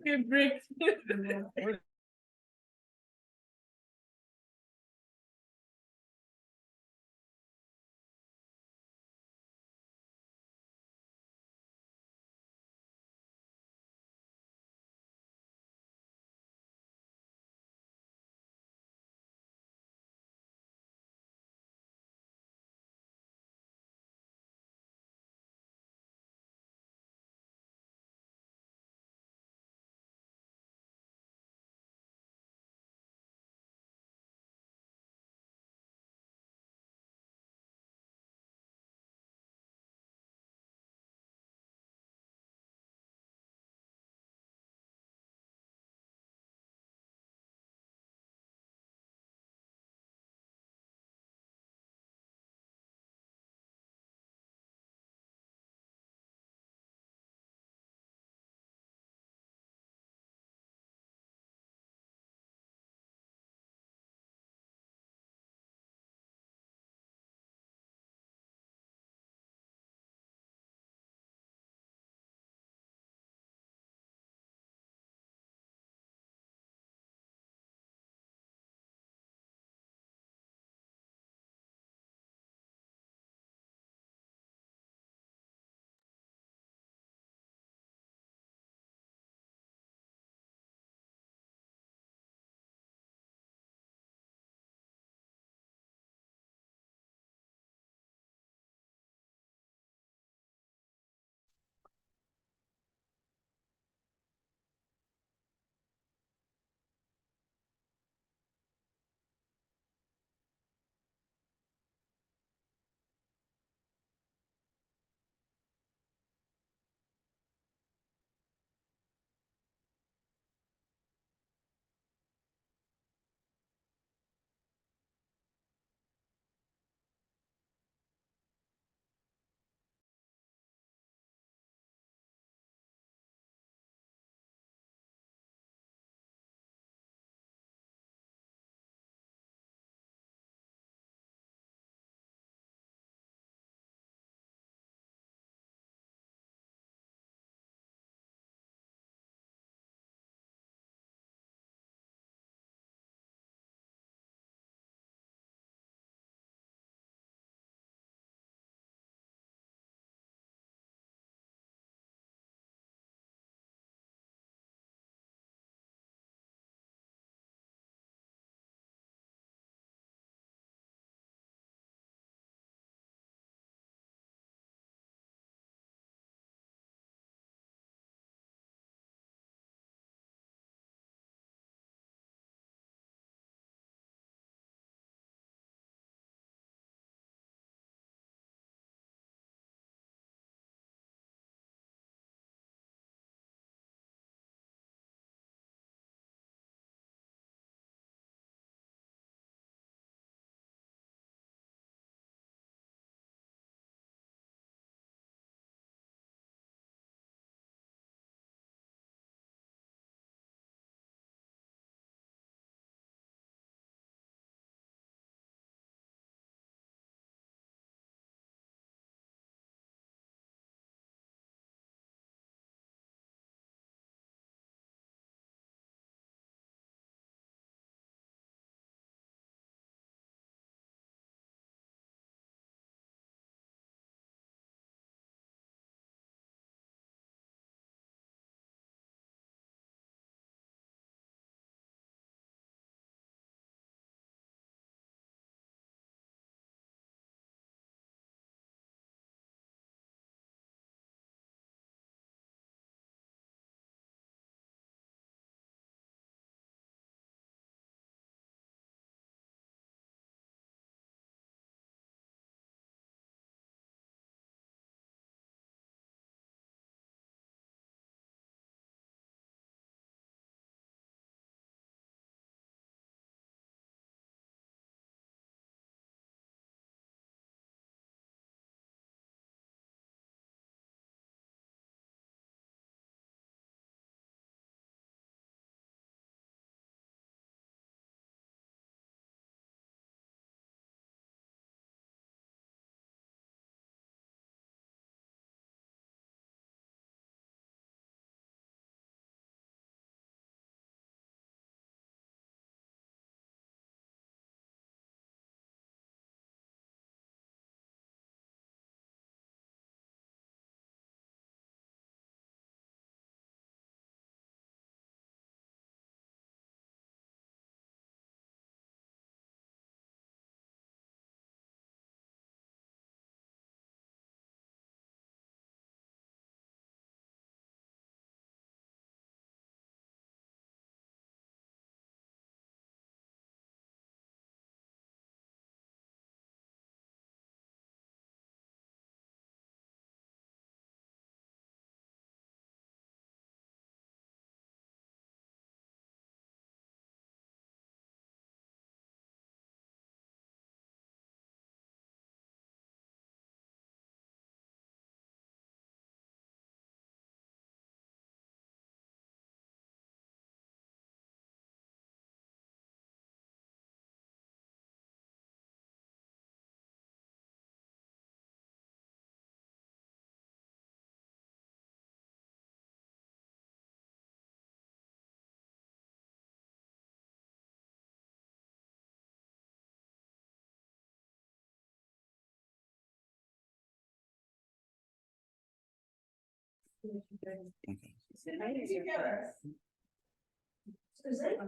Give break.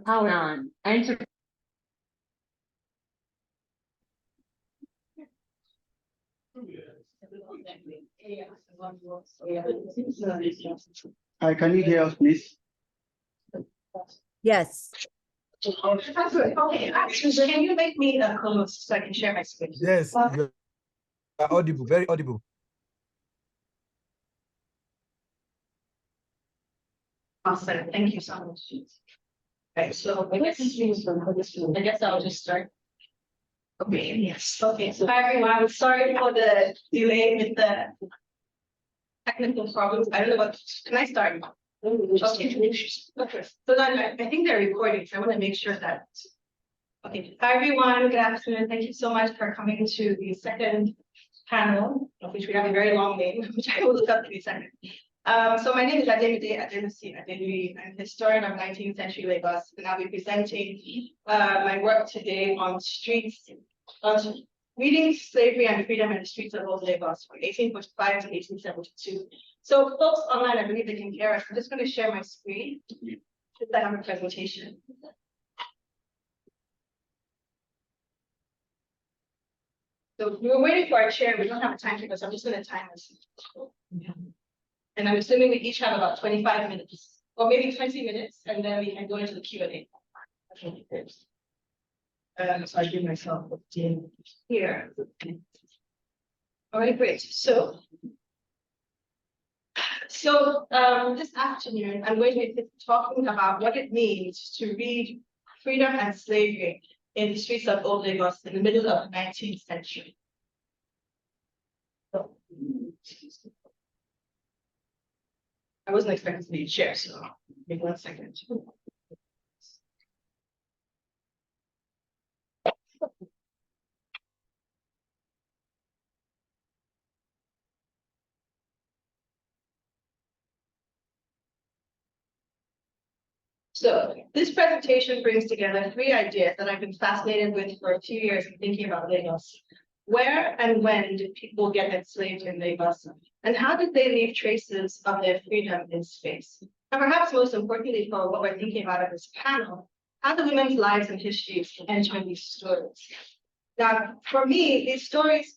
Hold on. Enter. Hi, can you hear us, please? Yes. Okay, actually, can you make me a co-host so I can share my screen? Yes, you are audible, very audible. Awesome, thank you so much. Okay, so I guess I'll just start. Okay, yes. Okay, so hi everyone. Sorry for the delay with the technical problems. I don't know what. Can I start? Okay. So then I think they're recording, so I want to make sure that. Okay. Hi everyone. Good afternoon. Thank you so much for coming to the second panel, of which we have a very long name, which I will look up in a second. So my name is Ademide Adenusi Adenui. I'm a historian of 19th century Lagos, and I'll be presenting my work today on streets, reading slavery and freedom in the streets of old Lagos from 1845 to 1872. So folks online, I believe they can hear us. I'm just going to share my screen since I have a presentation. So we were waiting for our chair. We don't have a timetable, so I'm just going to time this. And I'm assuming we each have about 25 minutes, or maybe 20 minutes, and then we can go into the Q&A. So I give myself a team here. All right, great. So this afternoon, I'm going to be talking about what it means to read freedom and slavery in the streets of old Lagos in the middle of the 19th century. So, I wasn't expecting to be chair, so give 1 second. So this presentation brings together 3 ideas that I've been fascinated with for a few years in thinking about Lagos. Where and when did people get enslaved in Lagos? And how did they leave traces of their freedom in space? And perhaps most importantly for what we're thinking about at this panel, how do women's lives and histories enter these stories? Now, for me, these stories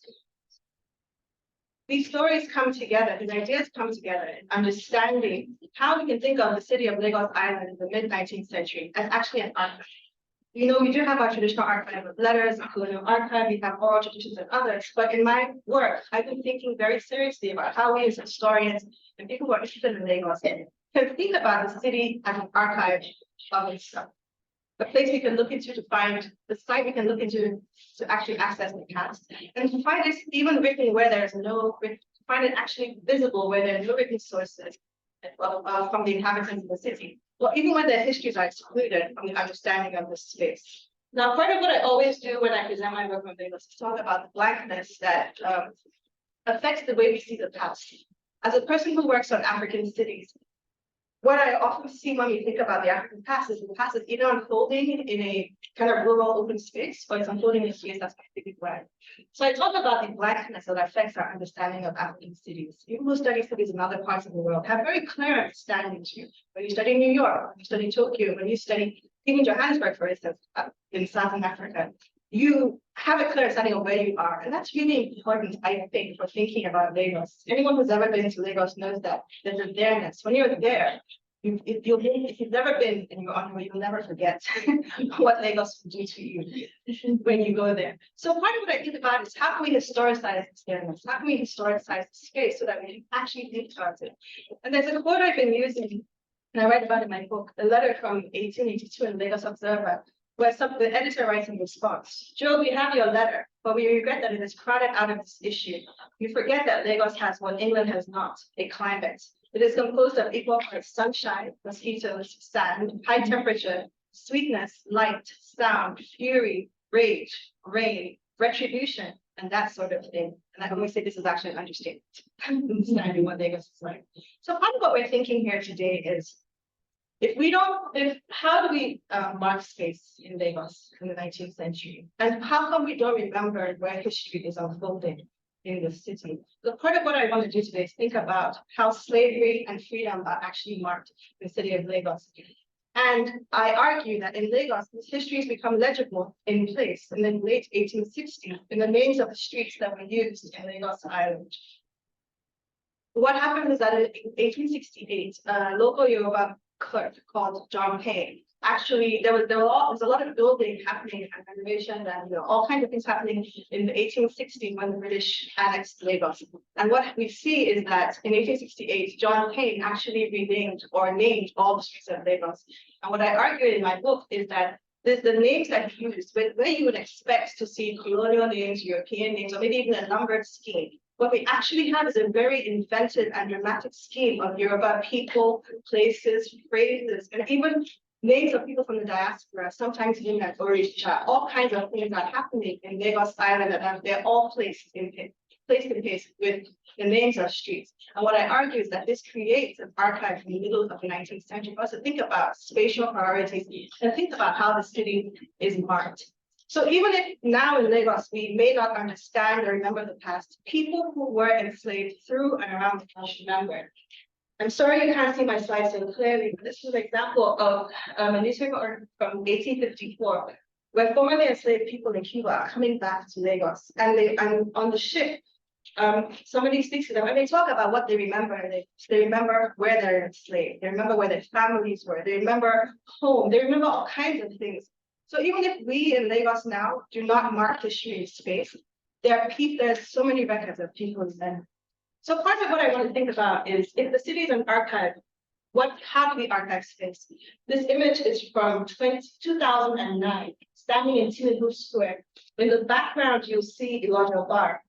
come together, these ideas come together in understanding how we can think of the city of Lagos Island in the mid-19th century as actually an archive. You know, we do have our traditional archive of letters, colonial archive, we have oral traditions and others, but in my work, I've been thinking very seriously about how we as historians and people who are interested in Lagos can think about the city as an archive of itself. A place we can look into to find the site we can look into to actually access the past, and to find it even written where there's no, to find it actually visible where there are no written sources from the inhabitants of the city, or even when their histories are excluded from the understanding of the space. Now, part of what I always do when I present my work on Lagos is talk about the blankness that affects the way we see the past. As a person who works on African cities, what I often see when we think about the African past is the past is either unfolding in a kind of rural open space, or it's unfolding in a space that's completely blank. So I talk about the blankness that affects our understanding of African cities. People who study cities in other parts of the world have very clear understanding too. When you study New York, when you study Tokyo, when you study even Johannesburg, for instance, in Southern Africa, you have a clear understanding of where you are. And that's really important, I think, for thinking about Lagos. Anyone who's ever been to Lagos knows that there's a there-ness. When you're there, if you've never been and you're on your way, you'll never forget what Lagos will do to you when you go there. So part of what I think about is how can we historicize this there-ness? How can we historicize the space so that we can actually think about it? And there's a quote I've been using, and I write about in my book, a letter from 1882 in Lagos Observer, where the editor writes in response, "Joe, we have your letter, but we regret that it is crowded out of this issue. You forget that Lagos has what England has not, a climate. It is composed of equal parts sunshine, mosquitoes, sand, high temperature, sweetness, light, sound, fury, rage, rain, retribution, and that sort of thing." And I always say this is actually an understatement, understanding what Lagos is like. So part of what we're thinking here today is, how do we mark space in Lagos in the 19th century? And how come we don't remember where history is unfolding? in the city. The part of what I want to do today is think about how slavery and freedom are actually marked in the city of Lagos. And I argue that in Lagos, this history has become legible in place in the late 1860s in the names of the streets that were used in Lagos Island. What happened is that in 1868, a local Yoruba clerk called John Payne, actually, there was a lot of building happening and renovation and all kinds of things happening in the 1860s when the British annexed Lagos. And what we see is that in 1868, John Payne actually renamed or named all the streets of Lagos. And what I argue in my book is that the names that he used, where you would expect to see colonial names, European names, or maybe even a numbered scheme, what we actually have is a very inventive and dramatic scheme of Yoruba people, places, phrases, and even names of people from the diaspora, sometimes even as Orisha, all kinds of things are happening in Lagos Island, and they're all placed in place with the names of streets. And what I argue is that this creates an archive in the middle of the 19th century for us to think about spatial priorities and think about how the city is marked. So even if now in Lagos, we may not understand or remember the past, people who were enslaved through and around the country remember. I'm sorry you can't see my slides so clearly, but this is an example of a newspaper from 1854, where formerly enslaved people in Cuba are coming back to Lagos. And on the ship, somebody speaks to them and they talk about what they remember. They remember where they're enslaved. They remember where their families were. They remember home. They remember all kinds of things. So even if we in Lagos now do not mark history in space, there's so many records of people then. So part of what I want to think about is if the city is an archive, how do we archive space? This image is from 2009, standing in Tinubu Square. In the background, you'll see Elijah Bar.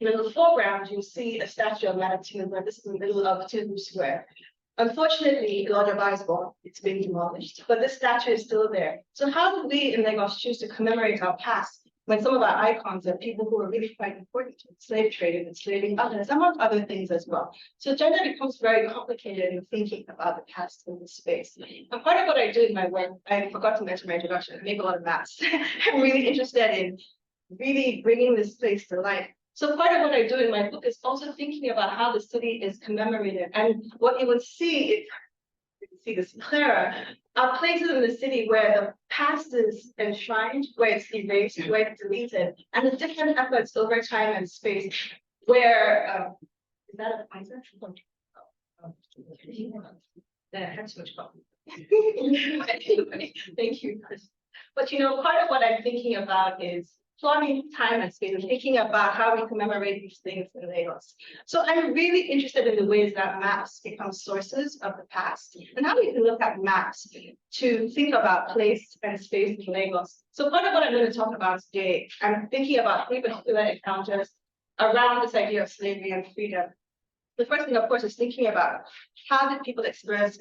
In the foreground, you'll see a statue of Madam Tinubu. This is in the middle of Tinubu Square. Unfortunately, Elijah Bar is gone. It's been demolished, but this statue is still there. So how do we in Lagos choose to commemorate our past when some of our icons are people who are really quite important to the slave trade and enslaving others, among other things as well? So gender becomes very complicated in thinking about the past in this space. And part of what I do in my work, I forgot to mention my introduction, I make a lot of maps. I'm really interested in really bringing this place to life. So part of what I do in my book is also thinking about how the city is commemorated. And what you will see, if you can see this clearer, are places in the city where the past is enshrined, where it's erased, where it's deleted, and the different efforts over time and space where, is that a pointer? Yeah, I had too much coffee. Thank you, Chris. But part of what I'm thinking about is plotting time and space and thinking about how we commemorate these things in Lagos. So I'm really interested in the ways that maps become sources of the past and how we can look at maps to think about place and space in Lagos. So part of what I'm going to talk about today, I'm thinking about three particular encounters around this idea of slavery and freedom. The first thing, of course, is thinking about how did people experience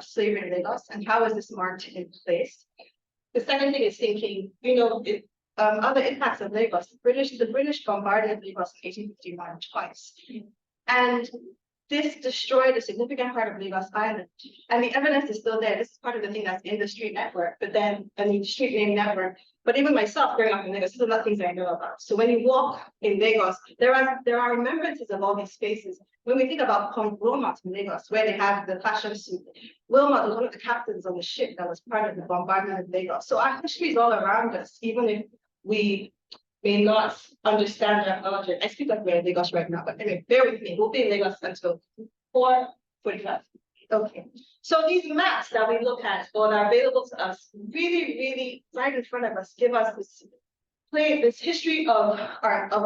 slavery in Lagos and how is this marked in place? The second thing is thinking, other impacts of Lagos. The British bombarded Lagos in 1851 twice. And this destroyed a significant part of Lagos Island. And the evidence is still there. This is part of the thing that's in the street network, but then the street name network. But even myself growing up in Lagos, these are not things I know about. So when you walk in Lagos, there are remembrances of all these spaces. When we think about Pont Wilmot in Lagos, where they have the fashion suit, Wilmot was one of the captains on the ship that was part of the bombardment of Lagos. So our history is all around us, even if we may not understand or acknowledge it. I speak like we're in Lagos right now, but anyway, bear with me. We'll be in Lagos until 4:45. Okay. So these maps that we look at or that are available to us, really right in front of us, give us this history of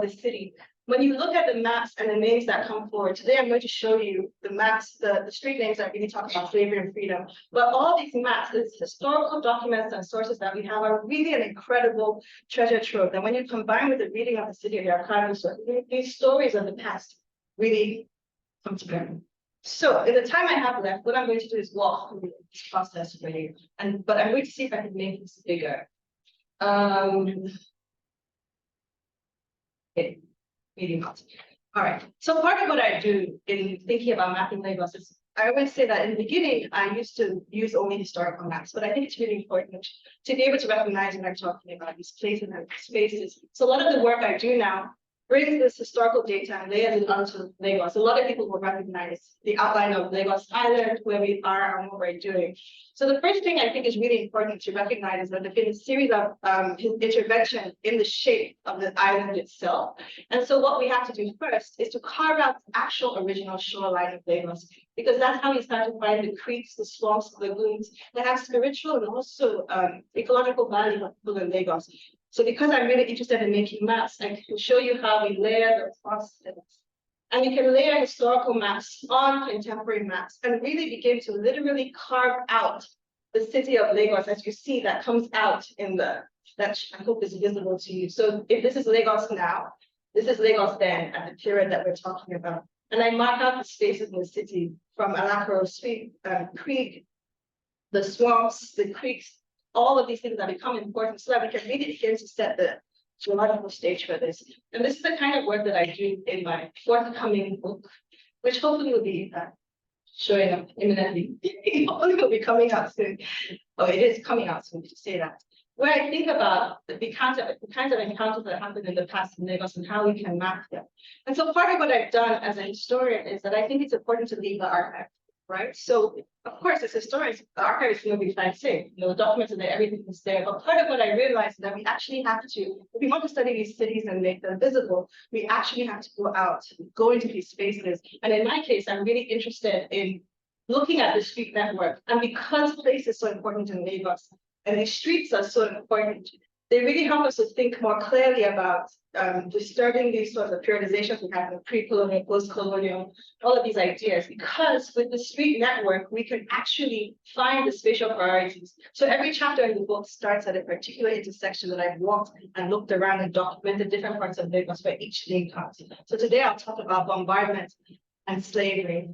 the city. When you look at the maps and the names that come forward, today I'm going to show you the maps, the street names that really talk about slavery and freedom. But all these maps, these historical documents and sources that we have are really an incredible treasure trove. And when you combine with the reading of the city of the archival source, these stories of the past really come together. So in the time I have left, what I'm going to do is walk through this process for you. But I'm going to see if I can make this bigger. Okay. All right. So part of what I do in thinking about mapping Lagos is I always say that in the beginning, I used to use only historical maps, but I think it's really important to be able to recognize when I'm talking about these places and spaces. So a lot of the work I do now brings this historical data and layers it onto Lagos. A lot of people will recognize the outline of Lagos Island, where we are and what we're doing. So the first thing I think is really important to recognize is that there's been a series of interventions in the shape of the island itself. And so what we have to do first is to carve out the actual original shoreline of Lagos, because that's how we start to find the creeks, the swamps, the lagoons that have spiritual and also ecological value in Lagos. So because I'm really interested in making maps, I can show you how we layer the process. And we can layer historical maps on contemporary maps and really begin to literally carve out the city of Lagos, as you see that comes out in that I hope is visible to you. So if this is Lagos now, this is Lagos then at the period that we're talking about. And I mark out the spaces in the city from Alakoro Creek, the swamps, the creeks, all of these things that become important so that we can really begin to set the geological stage for this. And this is the kind of work that I do in my forthcoming book, which hopefully will be showing up imminently. Hopefully will be coming out soon. Oh, it is coming out soon to say that. Where I think about the kinds of encounters that happened in the past in Lagos and how we can map them. And so part of what I've done as a historian is that I think it's important to leave the archive. Right. So, of course, as historians, the archive is going to be fancy. The documents are there, everything is there. But part of what I realized is that we actually have to, if we want to study these cities and make them visible, we actually have to go out, go into these spaces. And in my case, I'm really interested in looking at the street network. And because place is so important in Lagos, and the streets are so important, they really help us to think more clearly about disturbing these sorts of periodizations we have in pre-colonial, post-colonial, all of these ideas, because with the street network, we can actually find the spatial priorities. So every chapter in the book starts at a particular intersection that I've walked and looked around and documented different parts of Lagos where each name comes. So today I'll talk about bombardment and slavery.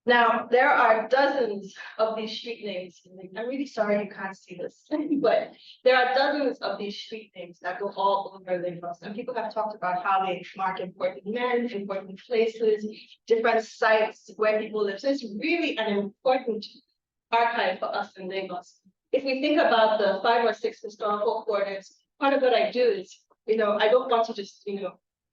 Now, there are dozens of these street names. I'm really sorry you can't see this, but there are dozens of these street names that go all over Lagos. And people have talked about how they mark important men, important places, different sites where people live. So it's really an important archive for us in Lagos. If we think about the 5 or 6 historical quarters, part of what I do is, I don't want to just,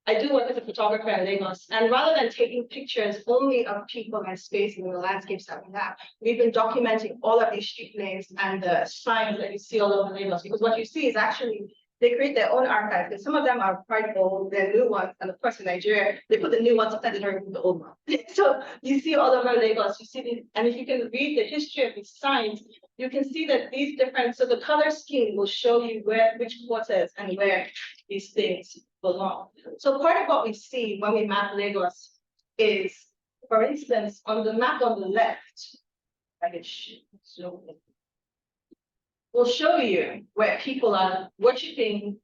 I do work as a photographer in Lagos, and rather than taking pictures only of people and spaces and the landscapes that we have, we've been documenting all of these street names and the signs that you see all over Lagos, because what you see is actually they create their own archive, because some of them are quite old, they're new ones, and of course in Nigeria, they put the new ones, sometimes they don't remove the old ones. So you see all over Lagos, you see these, and if you can read the history of these signs, you can see that these different, so the color scheme will show you which quarters and where these things belong. So part of what we see when we map Lagos is, for instance, on the map on the left, we'll show you where people are worshiping.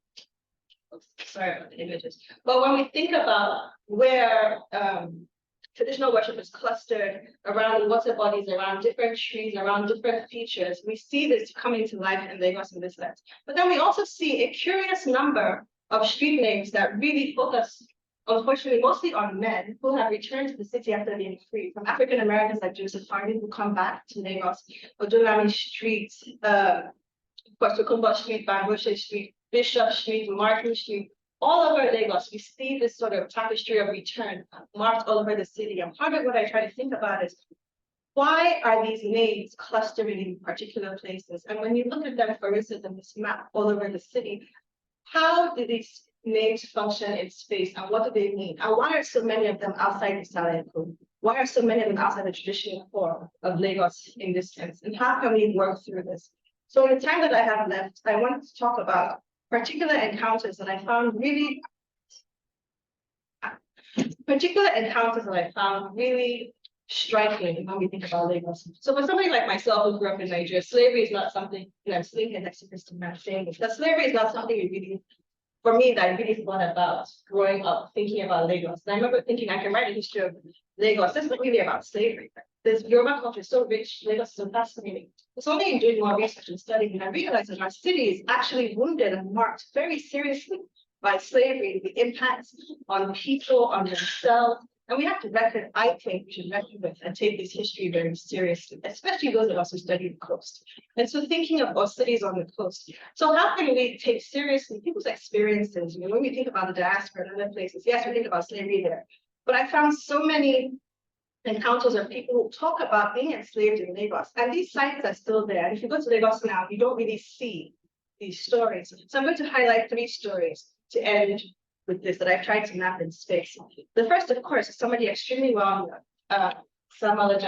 Sorry about the images. But when we think about where traditional worship is clustered around water bodies, around different trees, around different features, we see this coming to life in Lagos in this lens. But then we also see a curious number of street names that really focus, unfortunately, mostly on men who have returned to the city after being free, from African Americans like Joseph Harding who come back to Lagos, Odolami Street, of course, Tokumbo Street, Bangoshe Street, Bishop Street, Martin Street, all over Lagos. We see this sort of tapestry of return marked all over the city. And part of what I try to think about is, why are these names clustering in particular places? And when you look at them, for instance, in this map all over the city, how do these names function in space and what do they mean? And why are so many of them outside the Salon Code? Why are so many of them outside the traditional form of Lagos in this sense? And how can we work through this? So in the time that I have left, I wanted to talk about particular encounters that I found really striking when we think about Lagos. So for somebody like myself who grew up in Nigeria, slavery is not something, I'm sitting here next to Mr. Man saying this, that slavery is not something for me, that I really thought about growing up, thinking about Lagos. And I remember thinking I can write a history of Lagos. This isn't really about slavery. This Yoruba culture is so rich, Lagos is so fascinating. It's only in doing more research and studying, and I realized that our city is actually wounded and marked very seriously by slavery, the impacts on people, on themselves, And we have to reckon, I think we should reckon with and take this history very seriously, especially those of us who study the coast. And so thinking of our cities on the coast. So how can we take seriously people's experiences? When we think about the diaspora and other places, yes, we think about slavery there. But I found so many encounters of people who talk about being enslaved in Lagos. And these sites are still there. And if you go to Lagos now, you don't really see these stories. So I'm going to highlight 3 stories to end with this that I've tried to map in space. The first, of course, is somebody extremely well known, Salon,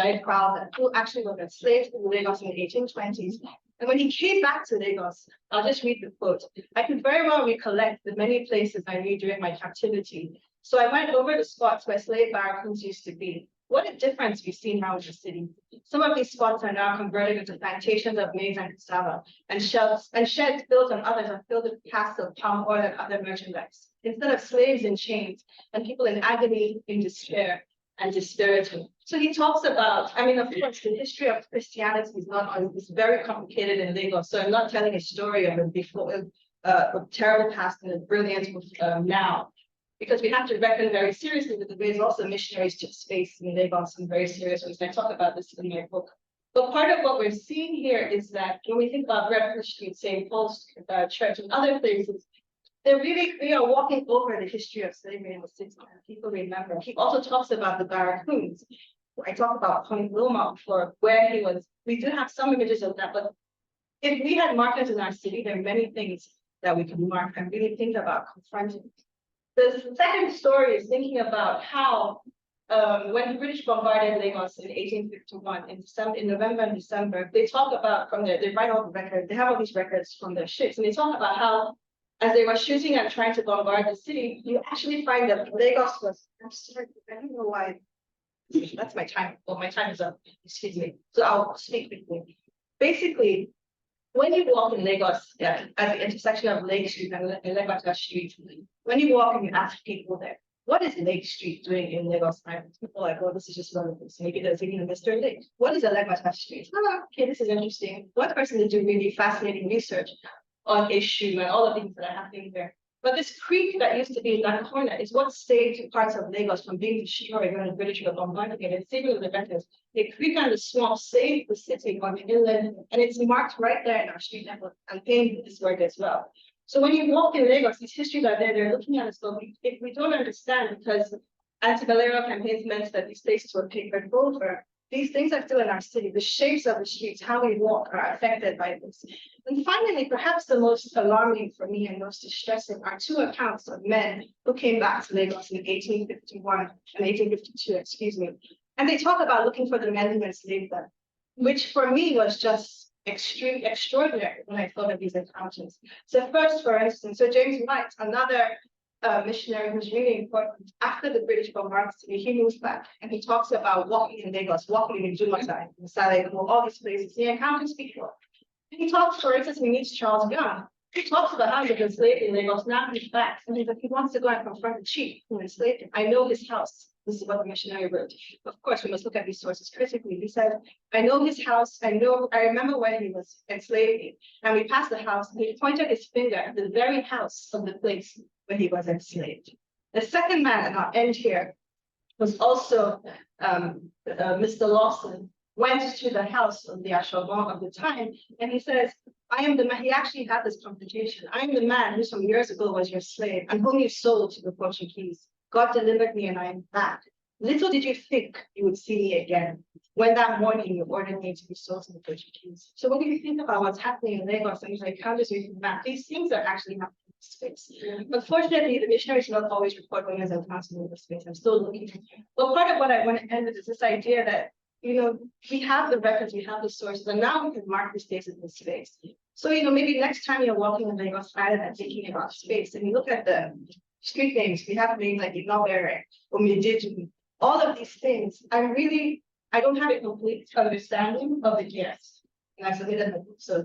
who actually was enslaved in Lagos in the 1820s. And when he came back to Lagos, I'll just read the quote. I could very well recollect the many places I knew during my captivity. So I went over the spots where slave barracks used to be. What a difference we've seen now in the city. Some of these spots are now converted into plantations of maize and cassava, and sheds built on others are filled with casks of palm oil and other merchandise. Instead of slaves in chains and people in agony, in despair, and disparity. So he talks about, I mean, of course, the history of Christianity is very complicated in Lagos. So I'm not telling a story of a terrible past and a brilliant now. Because we have to reckon very seriously with the ways also missionaries took space in Lagos in very serious ways. And I talk about this in my book. But part of what we're seeing here is that when we think about Redwood Street, St. Paul's Church, and other places, we are walking over the history of slavery in the city. People remember. He also talks about the barracoons. I talk about Point Wilmot for where he was. We do have some images of that, but if we had markers in our city, there are many things that we can mark and really think about confronting. The second story is thinking about how when the British bombarded Lagos in 1851, in November and December, they talk about they write all the records, they have all these records from their ships, and they talk about how as they were shooting and trying to bombard the city, you actually find that Lagos was, I'm sorry, I don't know why, that's my time, well, my time is up, excuse me, so I'll speak quickly. Basically, when you walk in Lagos, at the intersection of Lake Street and Legata Street, when you walk and you ask people there, what is Lake Street doing in Lagos Island? People are like, well, this is just one of those. Maybe they're thinking of Mr. Lake. What is a Legata Street? Oh, okay, this is interesting. One person did do really fascinating research on issue and all the things that are happening there. But this creek that used to be in that corner is what saved parts of Lagos from being destroyed when the British were bombarding it. It's saving the records. The creek and the swamp saved the city on the inland, and it's marked right there in our street network and painted this word as well. So when you walk in Lagos, these histories are there, they're looking at us, but if we don't understand, because anti-malarial campaigns meant that these places were papered over, these things are still in our city. The shapes of the streets, how we walk, are affected by this. And finally, perhaps the most alarming for me and most distressing are 2 accounts of men who came back to Lagos in 1851 and 1852, excuse me. And they talk about looking for the men who enslaved them, which for me was just extraordinary when I thought of these encounters. So first, for instance, so James White, another missionary who's really important, after the British bombarded the city, he moves back and he talks about walking in Lagos, walking in Jumata, in Salon, all these places. He encounters people. He talks, for instance, he meets Charles Young. He talks about how he was enslaved in Lagos, now he's back, and he wants to go and confront the chief who enslaved him. I know his house. This is what the missionary wrote. Of course, we must look at these sources critically. He said, I know his house, I remember when he was enslaved, and we passed the house, and he pointed his finger at the very house of the place where he was enslaved. The second man, and I'll end here, was also Mr. Lawson, went to the house of the Ashaban of the time, and he says, I am the man, he actually had this confrontation. I am the man who some years ago was your slave and whom you sold to the Portuguese. God delivered me and I am back. Little did you think you would see me again when that morning you ordered me to be sold to the Portuguese. So when you think about what's happening in Lagos and like how does we map, these things are actually happening in space. Unfortunately, the missionaries do not always report women's encounters in the space. I'm still looking. But part of what I want to end with is this idea that, you know, we have the records, we have the sources, and now we can mark the spaces in space. So, you know, maybe next time you're walking in Lagos Island and thinking about space, and you look at the street names, we have names like Inobere, Omidiju, all of these things. I don't have a complete understanding of the yes. And I submitted my book, so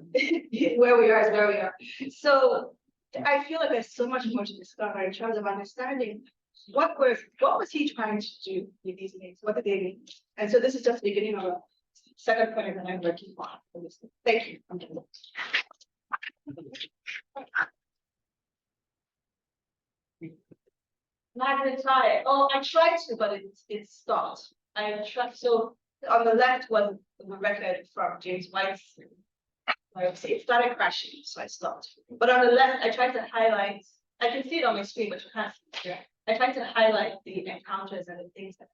where we are is where we are. So I feel like there's so much more to discover in terms of understanding what was he trying to do with these names? What did they mean? And so this is just the beginning of a second point that I'm working on. Thank you. I'm done. Magnetite. Oh, I tried to, but it stopped. I tried. So on the left was the record from James White's. It started crashing, so I stopped. But on the left, I tried to highlight. I can see it on my screen, but you can't see it. I tried to highlight the encounters and the things that.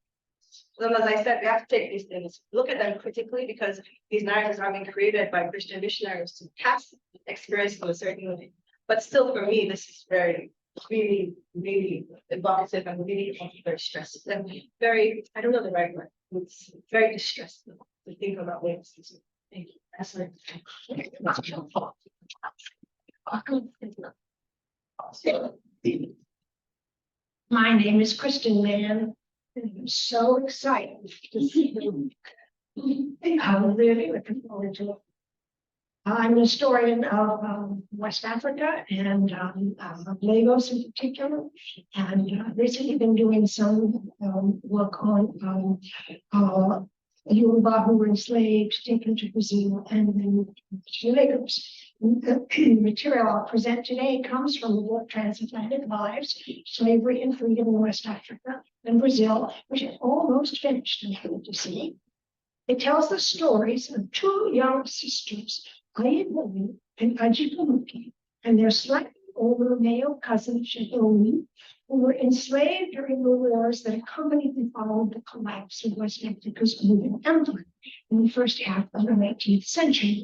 Then, as I said, we have to take these things, look at them critically, because these narratives are being created by Christian missionaries to cast experience in a certain way. But still, for me, this is very, really, really evocative and really very stressful. And very, I don't know the right word. It's very distressing to think about ways. Thank you. That's it. My name is Kristen Mann, and I'm so excited to see you. I'm really looking forward to it. I'm a historian of West Africa and Lagos in particular, and recently been doing some work on Yoruba who were enslaved, taken to Brazil, and then to Lagos. The material I'll present today comes from the book Transatlantic Lives, Slavery and Freedom in West Africa and Brazil, which is almost finished, I'm happy to see. It tells the stories of two young sisters, Ayebomi and Ajibunuki, and their slightly older male cousin, Shadoni, who were enslaved during the wars that accompanied and followed the collapse of West Africa's Roman Empire in the first half of the 19th century.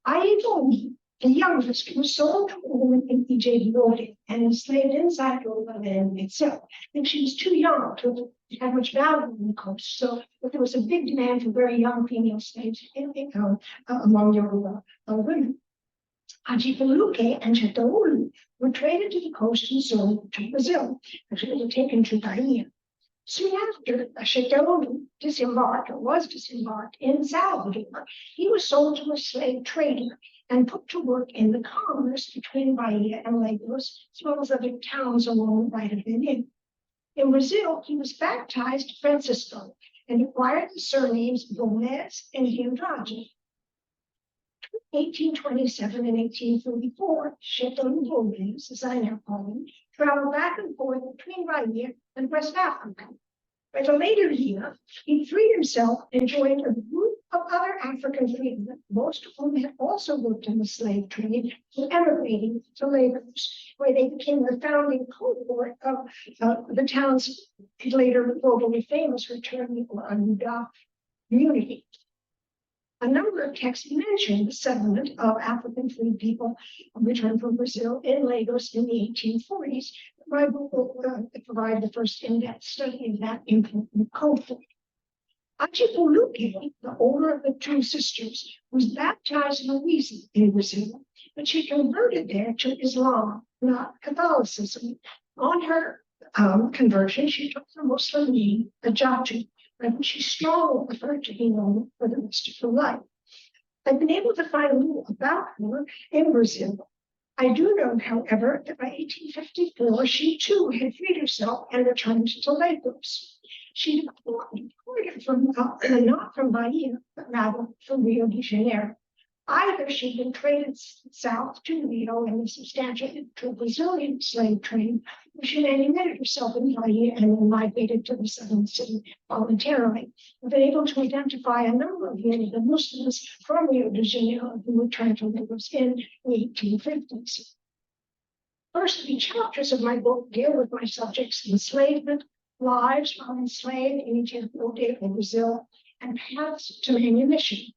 Ayebomi, the youngest, was sold to a woman in Ijebu and enslaved inside Yorubaland itself. I think she was too young to have much value on the coast, so but there was a big demand for very young female slaves among Yoruba women. Ajibunuke and Shadaolu were traded to the coast and sold to Brazil, actually they were taken to Bahia. Soon after, Shadaolu was disembarked in Salvador. He was sold to a slave trader and put to work in the commerce between Bahia and Lagos, as well as other towns along the Right of Benin. In Brazil, he was baptized Francisco and acquired the surnames Gomez and Andrade. 1827 and 1834, Shadolu Gomez, as I now call him, traveled back and forth between Bahia and West Africa. By the later year, he freed himself and joined a group of other African freedmen, most of whom had also worked in the slave trade, who emigrated to Lagos, where they became the founding cohort of the town's later globally famous returning or Anuda community. A number of texts mention the settlement of African free people returned from Brazil in Lagos in the 1840s. My book will provide the first in-depth study of that important culture. Ajibunuke, the older of the two sisters, was baptized Louisa in Brazil, but she converted there to Islam, not Catholicism. On her conversion, she took the Muslim name Ajatu, and she strongly preferred to be known for the rest of her life. I've been able to find a little about her in Brazil. I do know, however, that by 1854, she too had freed herself and returned to Lagos. She departed from, not from Bahia, but rather from Rio de Janeiro. Either she'd been traded south to Rio and was substantiated to a Brazilian slave trade, or she manumitted herself in Bahia and then migrated to the southern city voluntarily. I've been able to identify a number of Yoruba Muslims from Rio de Janeiro who returned to Lagos in the 1850s. First 3 chapters of my book deal with my subjects: enslavement, lives while enslaved in Ijebu in Brazil, and paths to manumission.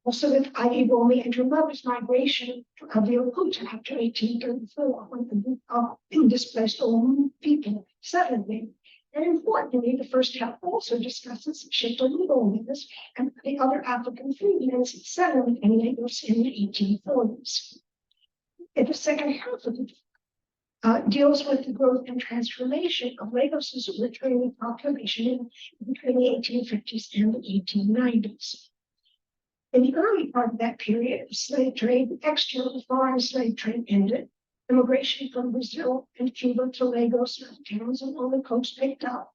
Also with Ayebomi and her mother's migration of the Okuta after 1834, when the group of displaced old people settled there. And importantly, the first half also discusses Shadolu Gomez and the other African freedmen's settlement in Lagos in the 1840s. In the second half of the deals with the growth and transformation of Lagos's returning population between the 1850s and the 1890s. In the early part of that period, the slave trade, the external foreign slave trade ended. Immigration from Brazil and Cuba to Lagos and towns along the coast picked up.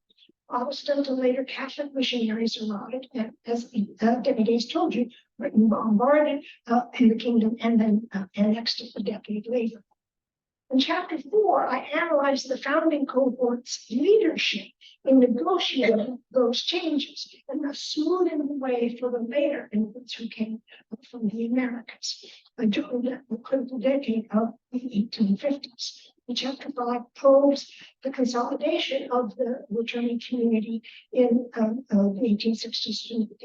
Protestant and later Catholic missionaries arrived, and as deputies told you, Britain bombarded in the kingdom and then annexed it a decade later. In chapter 4, I analyzed the founding cohort's leadership in negotiating those changes and thus smoothing the way for the later immigrants who came from the Americas during the critical decade of the 1850s. In chapter 5 probes the consolidation of the returning community in the 1860s to the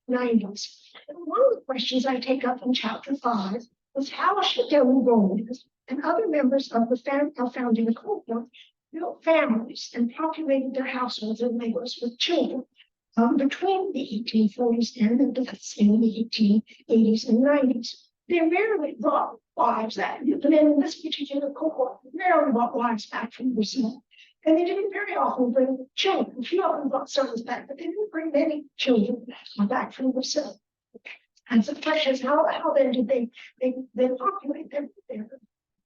1890s. And one of the questions I take up in chapter 5 is how Shidelu Gomez and other members of the founding cohort built families and populated their households in Lagos with children between the 1840s and the deaths in the 1880s and 90s. They rarely brought wives back. The men in this particular cohort rarely brought wives back from Brazil. And they didn't very often bring children. Few of them brought sons back, but they didn't bring many children back from Brazil. And so the question is, how then did they populate their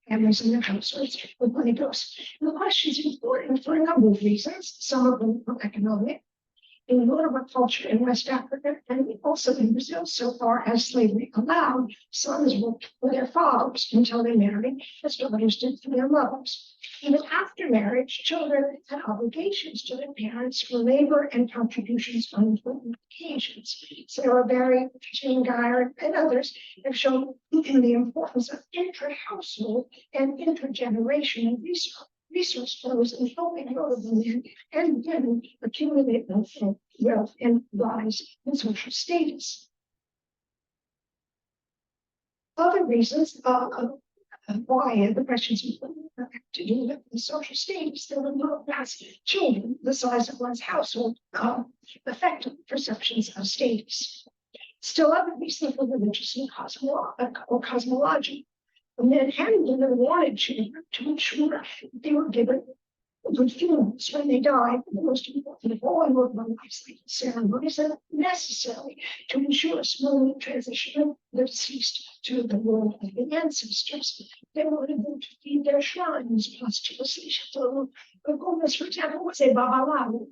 families and their households with Lagos? And the question is important for a number of reasons. Some of them are economic. In Yoruba culture in West Africa and also in Brazil, so far as slavery allowed, sons worked for their fathers until they married, as daughters did for their mothers. Even after marriage, children had obligations to their parents for labor and contributions on important occasions. Sarah Berry, Jane Geyer, and others have shown the importance of intra-household and intergenerational resource flows in helping notable men and women accumulate wealth and rise in social status. Other reasons why the questions have to do with the social status, there were middle class children, the size of one's household affected perceptions of status. Still other reasons were religious and cosmological. Men hadn't even wanted children to ensure they were given good funerals when they died. The most important of all were life ceremonies and necessary to ensure a smooth transition of the deceased to the world of the ancestors. They wanted them to feed their shrines posthumously. So Gomez, for example, was a Babalawo.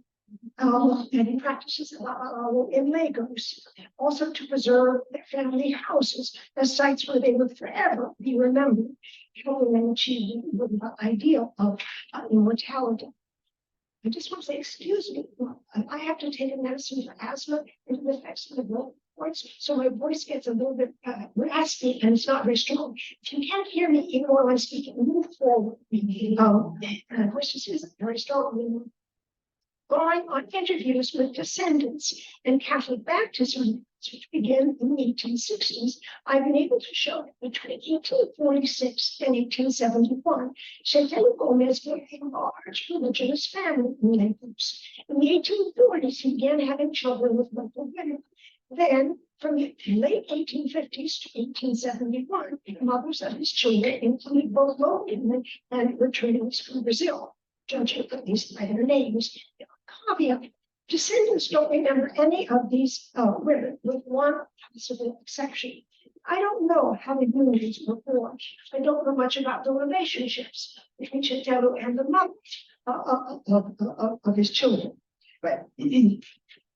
And he practices in Lagos, also to preserve their family houses as sites where they would forever be remembered, helping them achieve the ideal of immortality. I just want to say, excuse me, I have to take a medicine for asthma and it affects my vocal cords, so my voice gets a little bit raspy and it's not very strong. If you can't hear me even while I'm speaking, move forward. And of course, this isn't very strong. Going on interviews with descendants in Catholic baptism, which began in the 1860s, I've been able to show that between 1846 and 1871, Shidelu Gomez built a large religious family in Lagos. In the 1840s, he began having children with local women. Then, from the late 1850s to 1871, the mothers of his children included both local women and returnees from Brazil, judging at least by their names. Caveat, descendants don't remember any of these women, with one possible exception. I don't know how the unions were formed. I don't know much about the relationships between Shidelu and the mothers of his children. But the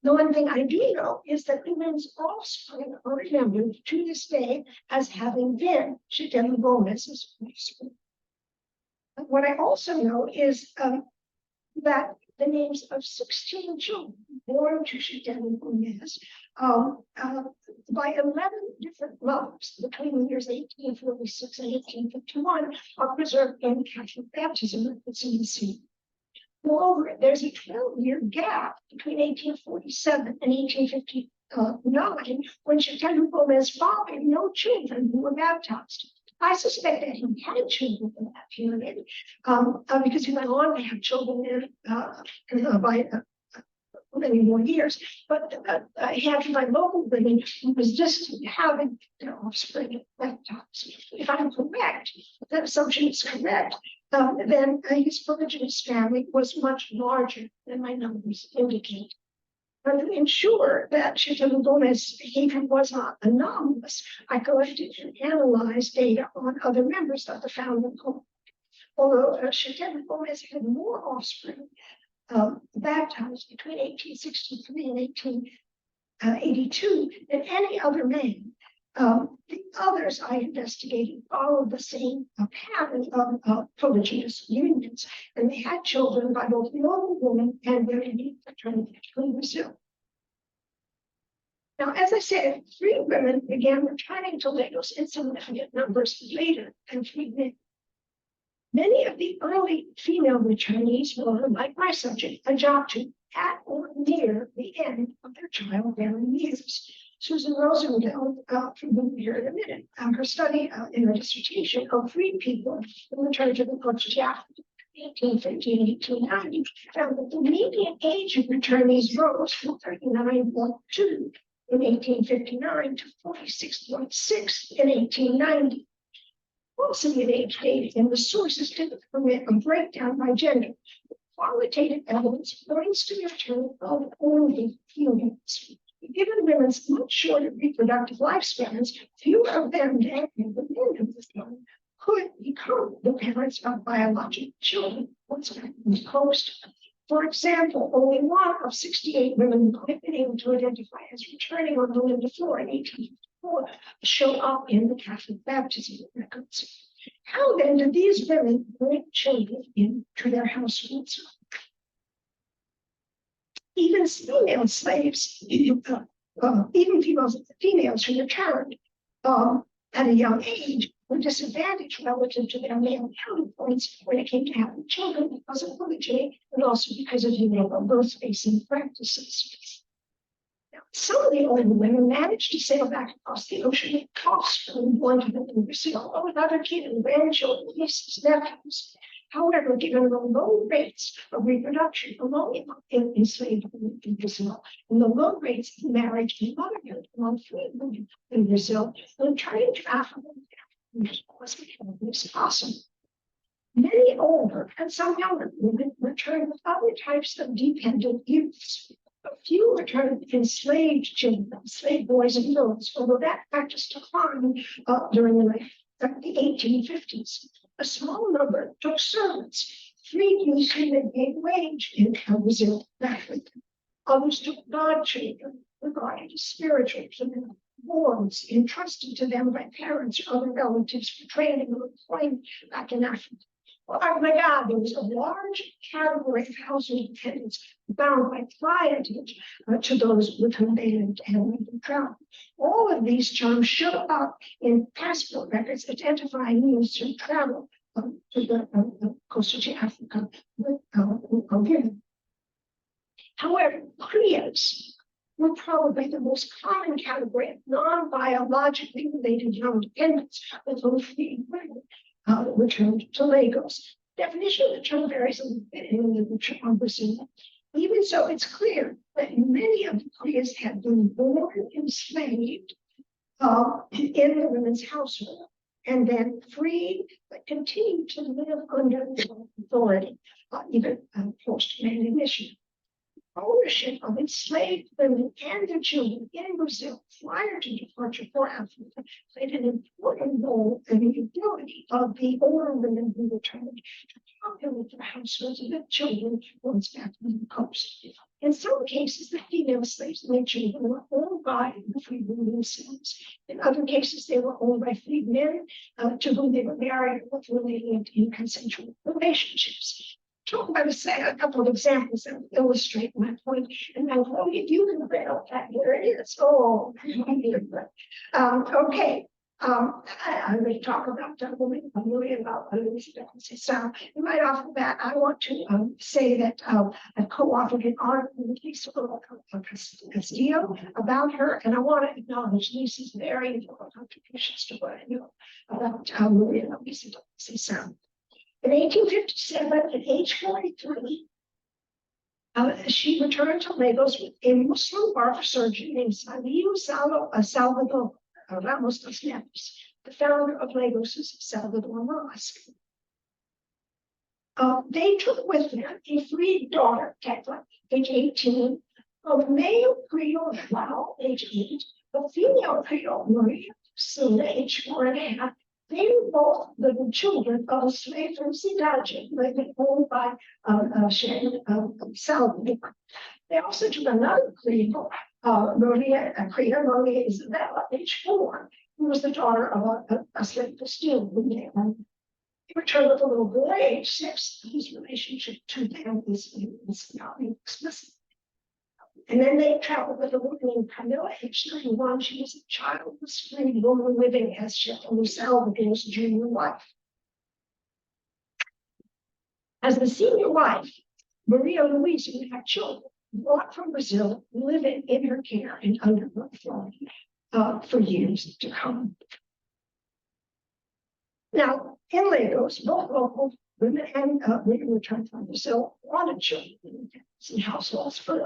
one thing I do know is that the women's offspring are remembered to this day as having been Shidelu Gomez's offspring. What I also know is that the names of 16 children born to Shidelu Gomez by 11 different mothers between the years 1846 and 1851 are preserved in Catholic baptism records in the sea. Moreover, there's a 12-year gap between 1847 and 1859 when Shidelu Gomez fathered no children who were baptized. I suspect that he had children in that period because he went on to have children by many more years. But he had to by local women who was distant having their offspring baptized. If I'm correct, if that assumption is correct, then his polygamous family was much larger than my numbers indicate. But to ensure that Shidelu Gomez's behavior was not anomalous, I collected and analyzed data on other members of the founding cohort. Although Shidelu Gomez had more offspring baptized between 1863 and 1882 than any other man, others I investigated followed the same pattern of polygynous unions, and they had children by both normal women and their Indian fraternity in Brazil. Now, as I said, 3 women began returning to Lagos in significant numbers later than 3 men. Many of the early female returnees were, like my subject, adopted at or near the end of their childbearing years. Susan Rosenfeld, from whom we hear in a minute, her study in her dissertation of 3 people who returned to the coast of Africa in 1850 and 1890, found that the median age of returnees rose from 39.2 in 1859 to 46.6 in 1890. Falsity of age data in the sources didn't permit a breakdown by gender. Qualitative evidence points to the return of only females. Given women's much shorter reproductive lifespans, fewer of them than the men of this time could become the parents of biological children once back on the coast. For example, only 1 of 68 women who have been able to identify as returning on the Linda floor in 1854 show up in the Catholic baptism records. How then did these women bring children into their households? Even female slaves, even females who returned at a young age were disadvantaged relative to their male counterparts when it came to having children because of polygyny and also because of illegal birth-spacing practices. Now, some of the older women managed to sail back across the ocean at cost from one to the Brazil, or with other kids and grandchildren, nieces, nephews. However, given the low rates of reproduction among enslaved women in Brazil and the low rates of marriage and motherhood among free women in Brazil, returning to Africa was this possible. Many older and some younger women returned with other types of dependent youths. A few returned enslaved children, enslaved boys and girls, although that practice declined during the 1850s. A small number took servants, freed youths who had paid wage in Brazil, Africa. Others took godchildren, regarded as spiritual boys entrusted to them by parents or other relatives for training or employment back in Africa. Well, oh my God, there was a large category of household dependents bound by clientage to those with whom they lived and traveled. All of these terms show up in passport records identifying youths who travel to the coast of Africa with women. However, Creoles were probably the most common category of non-biologically related young dependents with whom free women returned to Lagos. Definition of the term varies a little bit in the literature on Brazil. Even so, it's clear that many of the Creoles had been born enslaved in the women's household and then freed, but continued to live under authority, even post-manumission. Ownership of enslaved women and their children in Brazil prior to departure for Africa played an important role in the ability of the older women who returned to populate their households with children once back on the coast. In some cases, the female slaves and their children were owned by the free women themselves. In other cases, they were owned by free men to whom they were married or with whom they lived in consensual relationships. Talk about a couple of examples that illustrate my point. And now, if you can read out that, here it is. Oh, okay. I'm going to talk about Amelia about Salon. And right off the bat, I want to say that I co-authored an article in the case of Castillo about her, and I want to acknowledge Lisa's very important contributions to what I know about Amelia Salon. In 1857, at age 43, she returned to Lagos with a Muslim barber surgeon named Salvador Ramos dos Neves, the founder of Lagos's Salvador Mosque. They took with them a freed daughter, Tekla, age 18, a male Creole, Lau, age 8, a female Creole, Maria, Sula, age 4.5. They were both the children of a slave from Cidade, who had been owned by Salvador. They also took another Creole, Maria Isabella, age 4, who was the daughter of a slave still. He returned with a little boy, age 6, whose relationship to them is not explicit. And then they traveled with a woman named Camilla, age 31. She was a childless, free woman living as Chef Salvador's junior wife. As the senior wife, Maria Luisa, who had children, brought from Brazil, living in her care in Underwood, Florida, for years to come. Now, in Lagos, both local women and women returned from Brazil wanted children in households for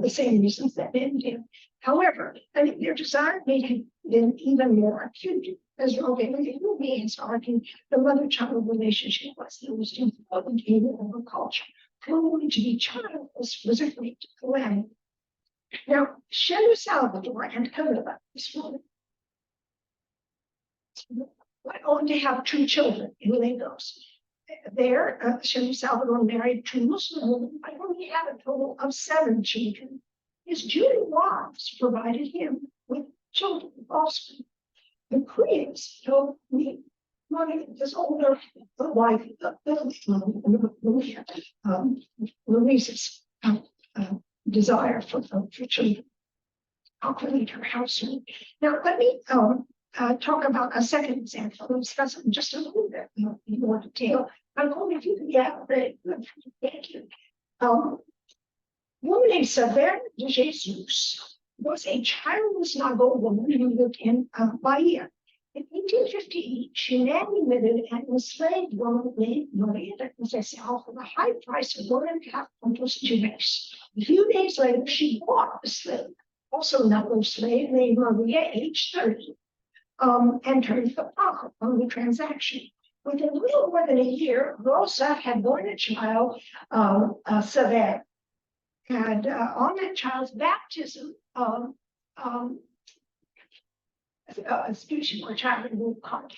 the same reasons that men did. However, I think their desire may have been even more acute. As Rogelio Rumi has argued, the mother-child relationship was the most important in our culture. Only to be childless was a great calamity. Now, Shenu Salvador and Camilla, this woman, went on to have 2 children in Lagos. There, Shenu Salvador married 2 Muslim women, by whom he had a total of 7 children. His Jewish wives provided him with children, offspring. The Koreans told me, this older wife, Louise's desire for children, calculate her household. Now, let me talk about a second example. We'll discuss it in just a little bit in more detail. I'm going to thank you. Woman named Severa de Jesus was a childless Nago woman who lived in Bahia. In 1858, she manumitted an enslaved woman named Maria de Conceição for the high price of 1.5 quintals to base. A few days later, she bought a slave, also another slave named Maria, age 30, and turned the profit on the transaction. Within a little more than a year, Rosa had born a child, Severa. And on that child's baptism, speech or child in the card.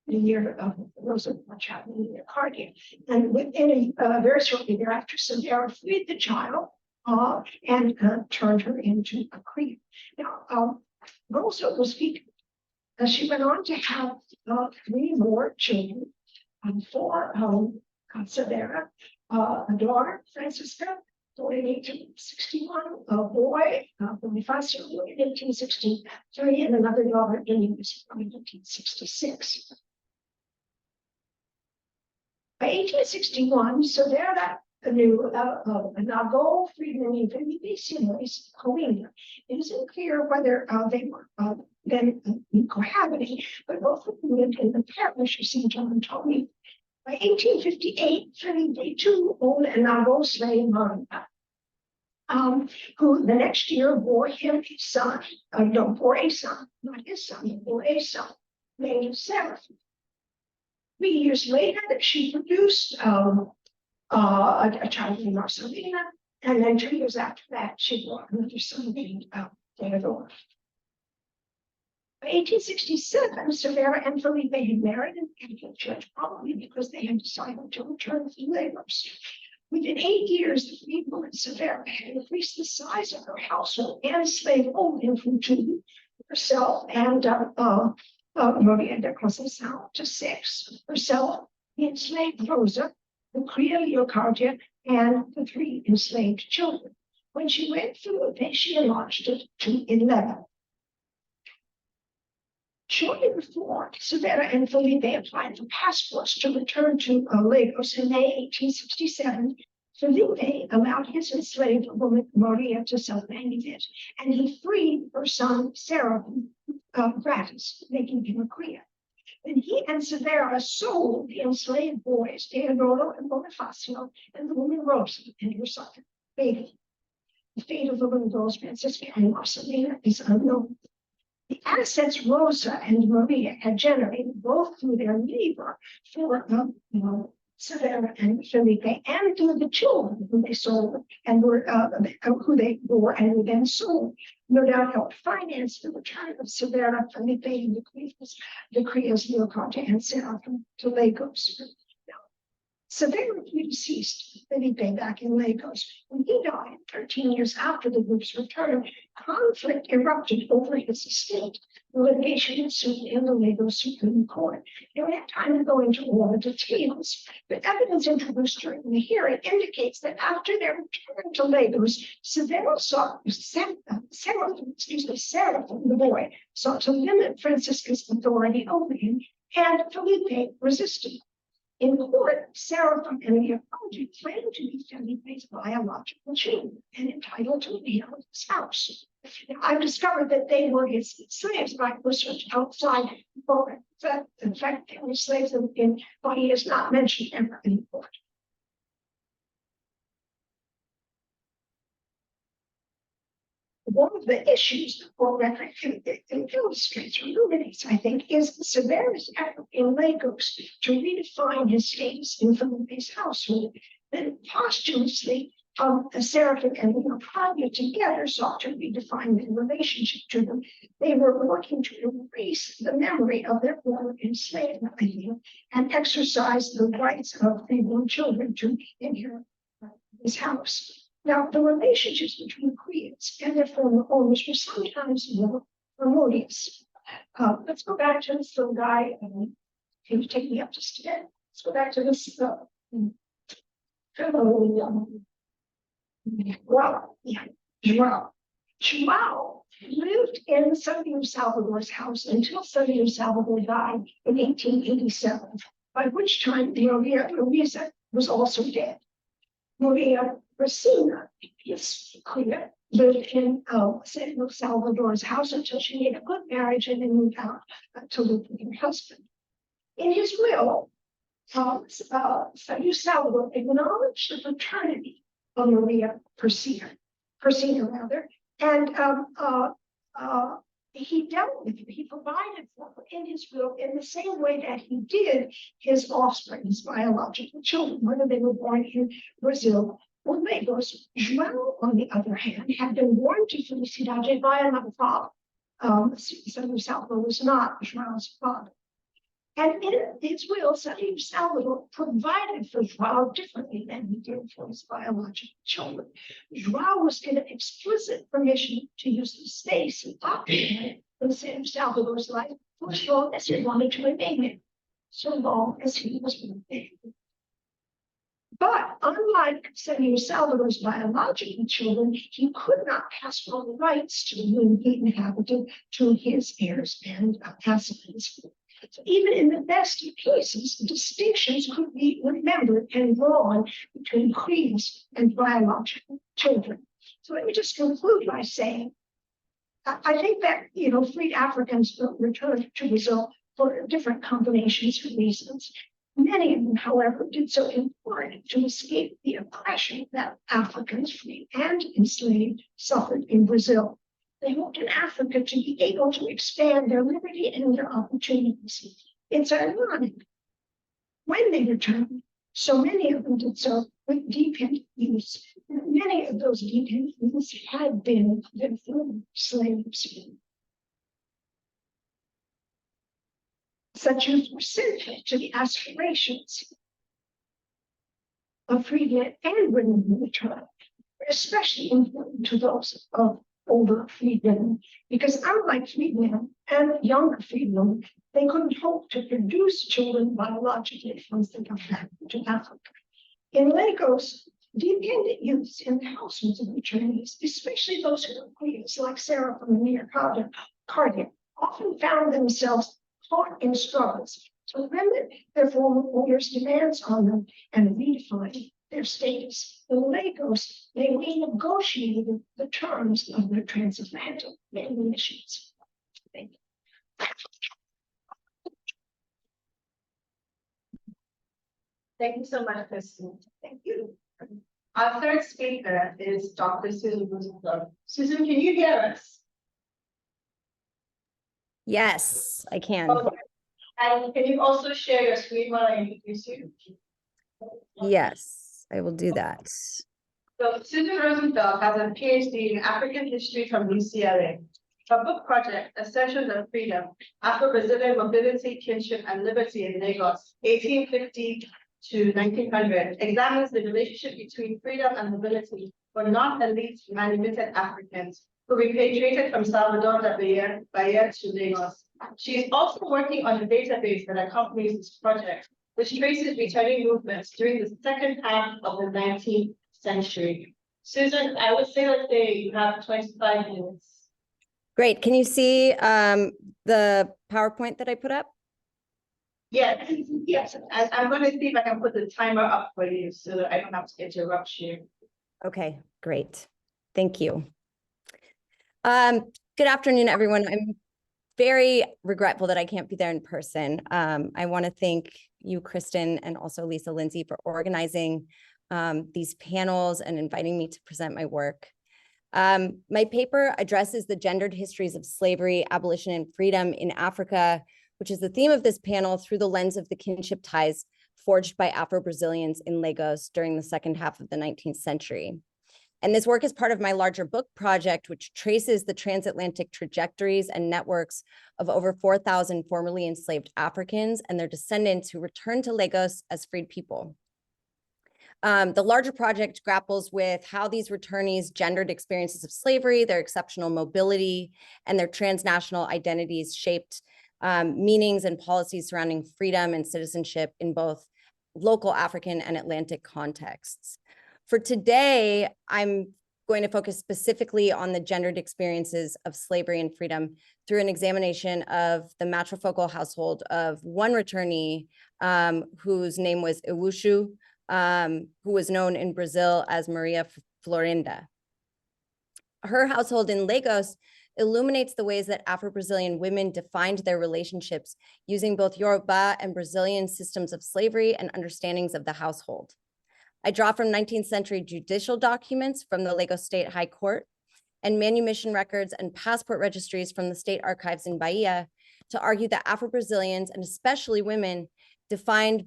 The year of Rosa child in the card here. And within very shortly thereafter, Severa freed the child and turned her into a Creole. Now, Rosa was featured. She went on to have 3 more children for Severa, a daughter, Francisca, born in 1861, a boy, Bonifacio, born in 1863, and another daughter, Denise, born in 1866. By 1861, Severa knew a Nago freedman named Felipe Simoes Coimbra. It isn't clear whether they were then cohabiting, but both of them lived in the parish of St. John told me. By 1858, Felipe too owned a Nago slave, Maria, who the next year bore him a son, bore a son, not his son, bore a son, named Seraphim. 3 years later, she produced a child named Marcelina, and then 2 years after that, she bore another son named Theodore. By 1867, Severa and Felipe had married in the Catholic Church, probably because they had decided to return to Lagos. Within 8 years, the freed woman Severa had increased the size of her household and slave holding from 2 herself and Maria de Conceição to 6. Herself, the enslaved Rosa, the Creole Cardia, and the 3 enslaved children. When she went through it, she enlarged it to 11. Shortly before, Severa and Felipe applied for passports to return to Lagos in May 1867. Felipe allowed his enslaved woman Maria to self-manumit, and he freed her son Sarah gratis, making him a Creole. Then he and Severa sold the enslaved boys Teodoro and Bonifacio and the woman Rosa and her son, baby. The fate of the little girls, Francisca and Marcelina, is unknown. The assets Rosa and Maria had generated both through their labor for Severa and Felipe and through the children who they sold and were who they bore and were then sold, no doubt helped finance the return of Severa, Felipe, and the Creoles, Leocardia, and Seraphim to Lagos. Severa deceased Felipe back in Lagos. When he died 13 years after the group's return, conflict erupted over his estate. litigation ensued in the Lagos Supreme Court. I don't have time to go into all the details, but evidence introduced during the hearing indicates that after their return to Lagos, Sarah, the boy, sought to limit Francisca's authority over him, and Felipe resisted. In court, Seraphim and the apology claimed to be Felipe's biological children and entitled to inherit his house. Now, I've discovered that they were his slaves by research outside the court. In fact, they were slaves but he is not mentioned ever in court. One of the issues the court record illustrates or illuminates, I think, is Severa's effort in Lagos to redefine his status in Felipe's household. Then posthumously, Seraphim and Leocadia together sought to redefine their relationship to them. They were working to erase the memory of their former enslavement and exercise the rights of newborn children to inherit his house. Now, the relationships between Creoles and their former owners were sometimes more harmonious. Let's go back to this little guy. Can you take me up just a bit? Let's go back to this Joao lived in Sergio Salvador's house until Sergio Salvador died in 1887, by which time Maria Luisa was also dead. Maria Racina, it's clear, lived in Sergio Salvador's house until she made a good marriage and then moved out to live with her husband. In his will, Sergio Salvador acknowledged the paternity of Maria Persina, and he dealt with her. He provided for her in his will in the same way that he did his offspring, his biological children, whether they were born in Brazil or Lagos. João, on the other hand, had been born to Felicidade by another father. Sergio Salvador was not João's father. And in his will, Sergio Salvador provided for João differently than he did for his biological children. João was given explicit permission to use the space he occupied in Sergio Salvador's life for as long as he wanted to remain it, so long as he was living. But unlike Sergio Salvador's biological children, he could not pass on the rights to the room he inhabited to his heirs and assigns. So even in the best of cases, distinctions could be remembered and drawn between Creoles and biological children. So let me just conclude by saying, I think that, freed Africans returned to Brazil for different combinations of reasons. Many of them, however, did so in part to escape the oppression that Africans, free and enslaved, suffered in Brazil. They hoped in Africa to be able to expand their liberty and their opportunities. It's ironic. When they returned, so many of them did so with dependent youth. Many of those dependent youths had been their former slaves. Such youth were central to the aspirations of freedmen and women in return, especially important to those of older freedmen, because unlike freedmen and younger freedmen, they couldn't hope to produce children biologically once they got back to Africa. In Lagos, dependent youths in the households of returnees, especially those who were Creoles like Sarah from the near Cardiff, often found themselves caught in struggles to limit their former owners' demands on them and redefine their status. In Lagos, they renegotiated the terms of their transatlantic missions. Thank you. Thank you so much, Kristen. Thank you. Our third speaker is Dr. Susan Rosenthal. Susan, can you hear us? Yes, I can. Okay. And can you also share your screen while I introduce you? Yes, I will do that. So Susan Rosenthal has a PhD in African history from UCLA. Her book project, Assertions of Freedom, Afro-Brazilian Mobility, Kinship, and Liberty in Lagos, 1850 to 1900, examines the relationship between freedom and mobility for non-elite manumitted Africans who repatriated from Salvador Bahia to Lagos. She is also working on a database that accompanies this project, which traces returning movements during the second half of the 19th century. Susan, I would say that you have 25 minutes. Great. Can you see the PowerPoint that I put up? Yes, yes. And I'm going to see if I can put the timer up for you so that I don't have to interrupt you. Okay, great. Thank you. Good afternoon, everyone. I'm very regretful that I can't be there in person. I want to thank you, Kristen, and also Lisa Lindsay for organizing these panels and inviting me to present my work. My paper addresses the gendered histories of slavery, abolition, and freedom in Africa, which is the theme of this panel through the lens of the kinship ties forged by Afro-Brazilians in Lagos during the second half of the 19th century. And this work is part of my larger book project, which traces the transatlantic trajectories and networks of over 4,000 formerly enslaved Africans and their descendants who returned to Lagos as freed people. The larger project grapples with how these returnees' gendered experiences of slavery, their exceptional mobility, and their transnational identities shaped meanings and policies surrounding freedom and citizenship in both local African and Atlantic contexts. For today, I'm going to focus specifically on the gendered experiences of slavery and freedom through an examination of the matrifocal household of one returnee whose name was Ewushu, who was known in Brazil as Maria Florinda. Her household in Lagos illuminates the ways that Afro-Brazilian women defined their relationships using both Yoruba and Brazilian systems of slavery and understandings of the household. I draw from 19th century judicial documents from the Lagos State High Court and manumission records and passport registries from the state archives in Bahia to argue that Afro-Brazilians, and especially women, defined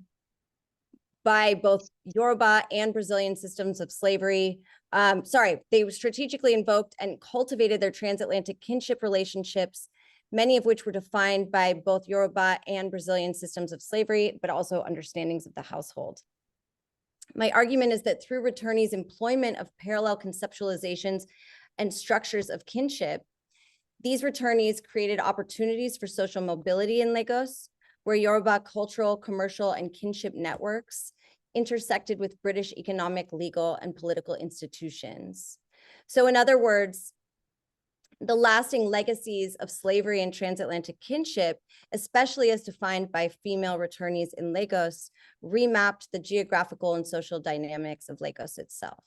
by both Yoruba and Brazilian systems of slavery. They strategically invoked and cultivated their transatlantic kinship relationships, many of which were defined by both Yoruba and Brazilian systems of slavery, but also understandings of the household. My argument is that through returnees' employment of parallel conceptualizations and structures of kinship, these returnees created opportunities for social mobility in Lagos, where Yoruba cultural, commercial, and kinship networks intersected with British economic, legal, and political institutions. So in other words, the lasting legacies of slavery and transatlantic kinship, especially as defined by female returnees in Lagos, remapped the geographical and social dynamics of Lagos itself.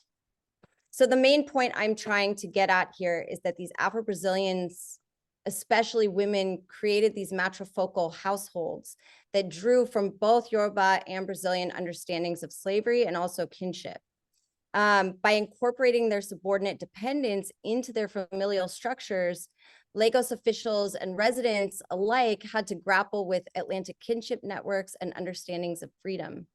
So the main point I'm trying to get at here is that these Afro-Brazilians, especially women, created these matrifocal households that drew from both Yoruba and Brazilian understandings of slavery and also kinship. By incorporating their subordinate dependents into their familial structures, Lagos officials and residents alike had to grapple with Atlantic kinship networks and understandings of freedom.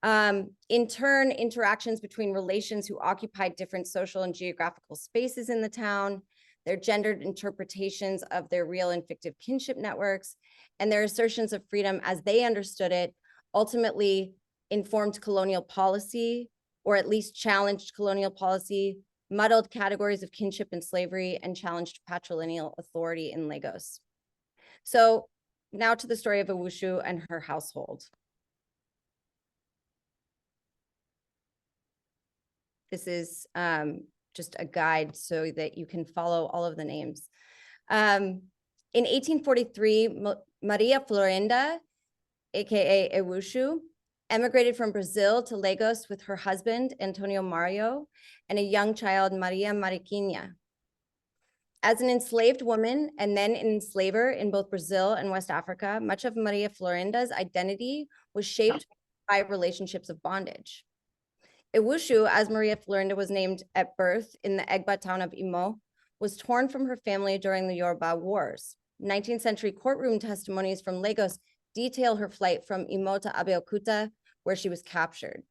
In turn, interactions between relations who occupied different social and geographical spaces in the town, their gendered interpretations of their real and fictive kinship networks, and their assertions of freedom as they understood it, ultimately informed colonial policy, or at least challenged colonial policy, muddled categories of kinship and slavery, and challenged patrilineal authority in Lagos. So now to the story of Ewushu and her household. This is just a guide so that you can follow all of the names. In 1843, Maria Florinda, AKA Ewushu, emigrated from Brazil to Lagos with her husband, Antonio Mario, and a young child, Maria Mariquinha. As an enslaved woman and then an enslaver in both Brazil and West Africa, much of Maria Florinda's identity was shaped by relationships of bondage. Ewushu, as Maria Florinda was named at birth in the Egba town of Imo, was torn from her family during the Yoruba Wars. 19th century courtroom testimonies from Lagos detail her flight from Imo to Abeokuta, where she was captured.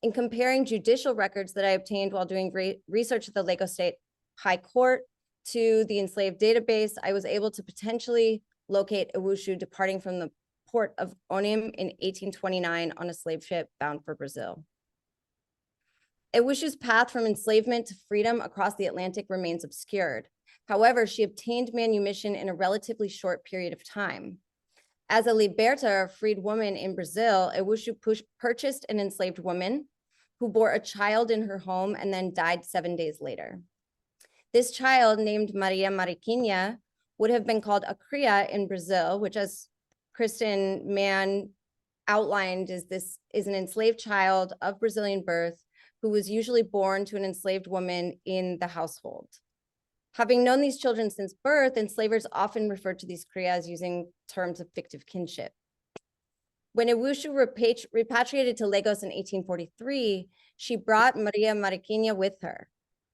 In comparing judicial records that I obtained while doing research at the Lagos State High Court to the enslaved database, I was able to potentially locate Ewushu departing from the port of Onim in 1829 on a slave ship bound for Brazil. Ewushu's path from enslavement to freedom across the Atlantic remains obscured. However, she obtained manumission in a relatively short period of time. As a liberta, freed woman in Brazil, Ewushu purchased an enslaved woman who bore a child in her home and then died 7 days later. This child, named Maria Mariquinha, would have been called a cria in Brazil, which, as Kristen Mann outlined, is an enslaved child of Brazilian birth who was usually born to an enslaved woman in the household. Having known these children since birth, enslavers often referred to these crias using terms of fictive kinship. When Ewushu repatriated to Lagos in 1843, she brought Maria Mariquinha with her.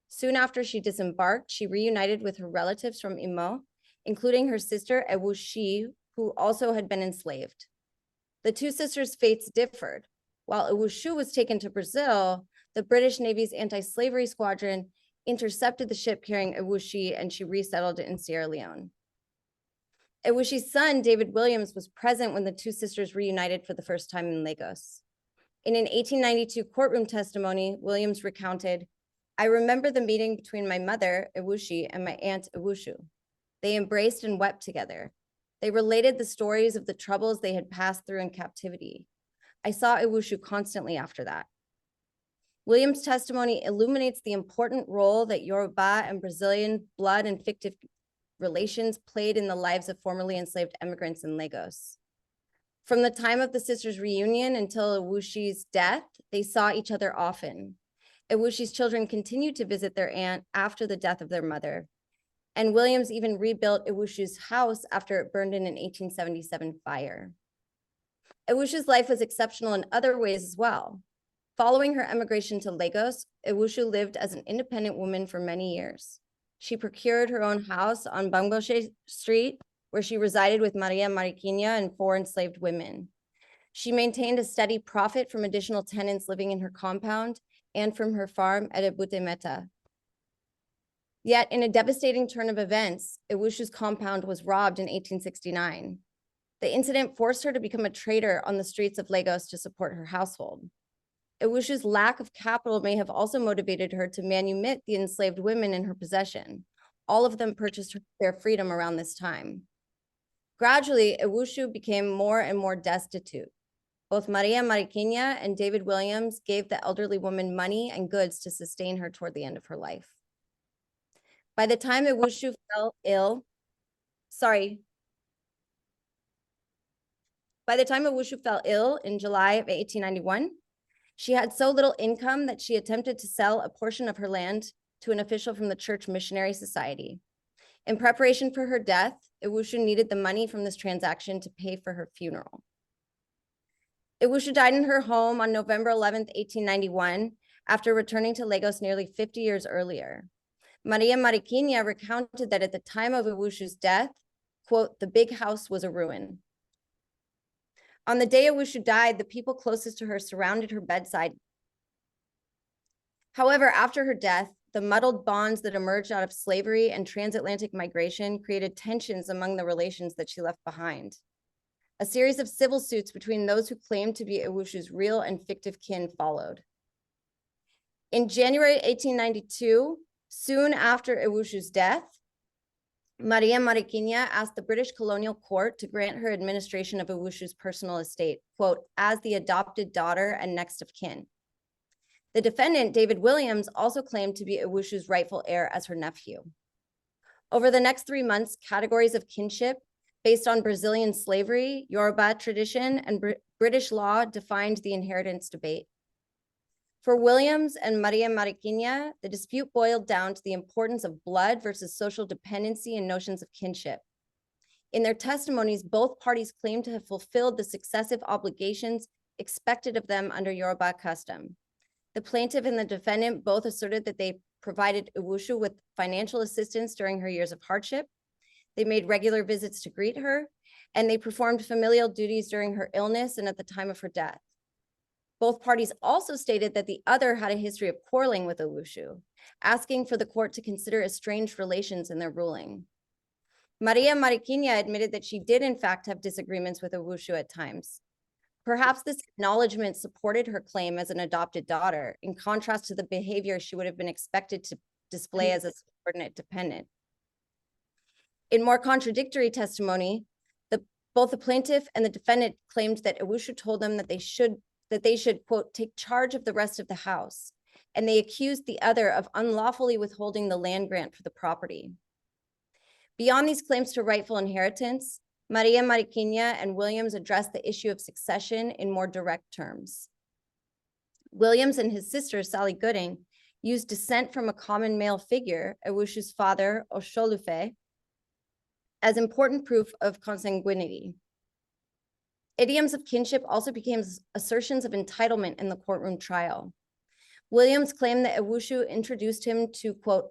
Soon after she disembarked, she reunited with her relatives from Imo, including her sister Ewushi, who also had been enslaved. The two sisters' fates differed. While Ewushu was taken to Brazil, the British Navy's anti-slavery squadron intercepted the ship carrying Ewushi, and she resettled in Sierra Leone. Ewushi's son, David Williams, was present when the two sisters reunited for the first time in Lagos. In an 1892 courtroom testimony, Williams recounted, "I remember the meeting between my mother, Ewushi, and my aunt, Ewushu. They embraced and wept together. They related the stories of the troubles they had passed through in captivity. I saw Ewushu constantly after that." Williams' testimony illuminates the important role that Yoruba and Brazilian blood and fictive relations played in the lives of formerly enslaved immigrants in Lagos. From the time of the sisters' reunion until Ewushi's death, they saw each other often. Ewushi's children continued to visit their aunt after the death of their mother, and Williams even rebuilt Ewushu's house after it burned in an 1877 fire. Ewushu's life was exceptional in other ways as well. Following her emigration to Lagos, Ewushu lived as an independent woman for many years. She procured her own house on Bangboshe Street, where she resided with Maria Mariquinha and 4 enslaved women. She maintained a steady profit from additional tenants living in her compound and from her farm at Ebute Meta. Yet, in a devastating turn of events, Ewushu's compound was robbed in 1869. The incident forced her to become a trader on the streets of Lagos to support her household. Ewushu's lack of capital may have also motivated her to manumit the enslaved women in her possession. All of them purchased their freedom around this time. Gradually, Ewushu became more and more destitute. Both Maria Mariquinha and David Williams gave the elderly woman money and goods to sustain her toward the end of her life. By the time Ewushu fell ill in July of 1891, she had so little income that she attempted to sell a portion of her land to an official from the Church Missionary Society. In preparation for her death, Ewushu needed the money from this transaction to pay for her funeral. Ewushu died in her home on November 11th, 1891, after returning to Lagos nearly 50 years earlier. Maria Mariquinha recounted that at the time of Ewushu's death, quote, "the big house was a ruin." On the day Ewushu died, the people closest to her surrounded her bedside. However, after her death, the muddled bonds that emerged out of slavery and transatlantic migration created tensions among the relations that she left behind. A series of civil suits between those who claimed to be Ewushu's real and fictive kin followed. In January 1892, soon after Ewushu's death, Maria Mariquinha asked the British colonial court to grant her administration of Ewushu's personal estate, quote, "as the adopted daughter and next of kin." The defendant, David Williams, also claimed to be Ewushu's rightful heir as her nephew. Over the next 3 months, categories of kinship based on Brazilian slavery, Yoruba tradition, and British law defined the inheritance debate. For Williams and Maria Mariquinha, the dispute boiled down to the importance of blood versus social dependency and notions of kinship. In their testimonies, both parties claimed to have fulfilled the successive obligations expected of them under Yoruba custom. The plaintiff and the defendant both asserted that they provided Ewushu with financial assistance during her years of hardship. They made regular visits to greet her, and they performed familial duties during her illness and at the time of her death. Both parties also stated that the other had a history of quarreling with Ewushu, asking for the court to consider estranged relations in their ruling. Maria Mariquinha admitted that she did in fact have disagreements with Ewushu at times. Perhaps this acknowledgement supported her claim as an adopted daughter, in contrast to the behavior she would have been expected to display as a subordinate dependent. In more contradictory testimony, both the plaintiff and the defendant claimed that Ewushu told them that they should, quote, take charge of the rest of the house, and they accused the other of unlawfully withholding the land grant for the property. Beyond these claims to rightful inheritance, Maria Mariquina and Williams addressed the issue of succession in more direct terms. Williams and his sister, Sally Gooding, used descent from a common male figure, Ewushu's father, Osholufe, as important proof of consanguinity. Idioms of kinship also became assertions of entitlement in the courtroom trial. Williams claimed that Ewushu introduced him to, quote,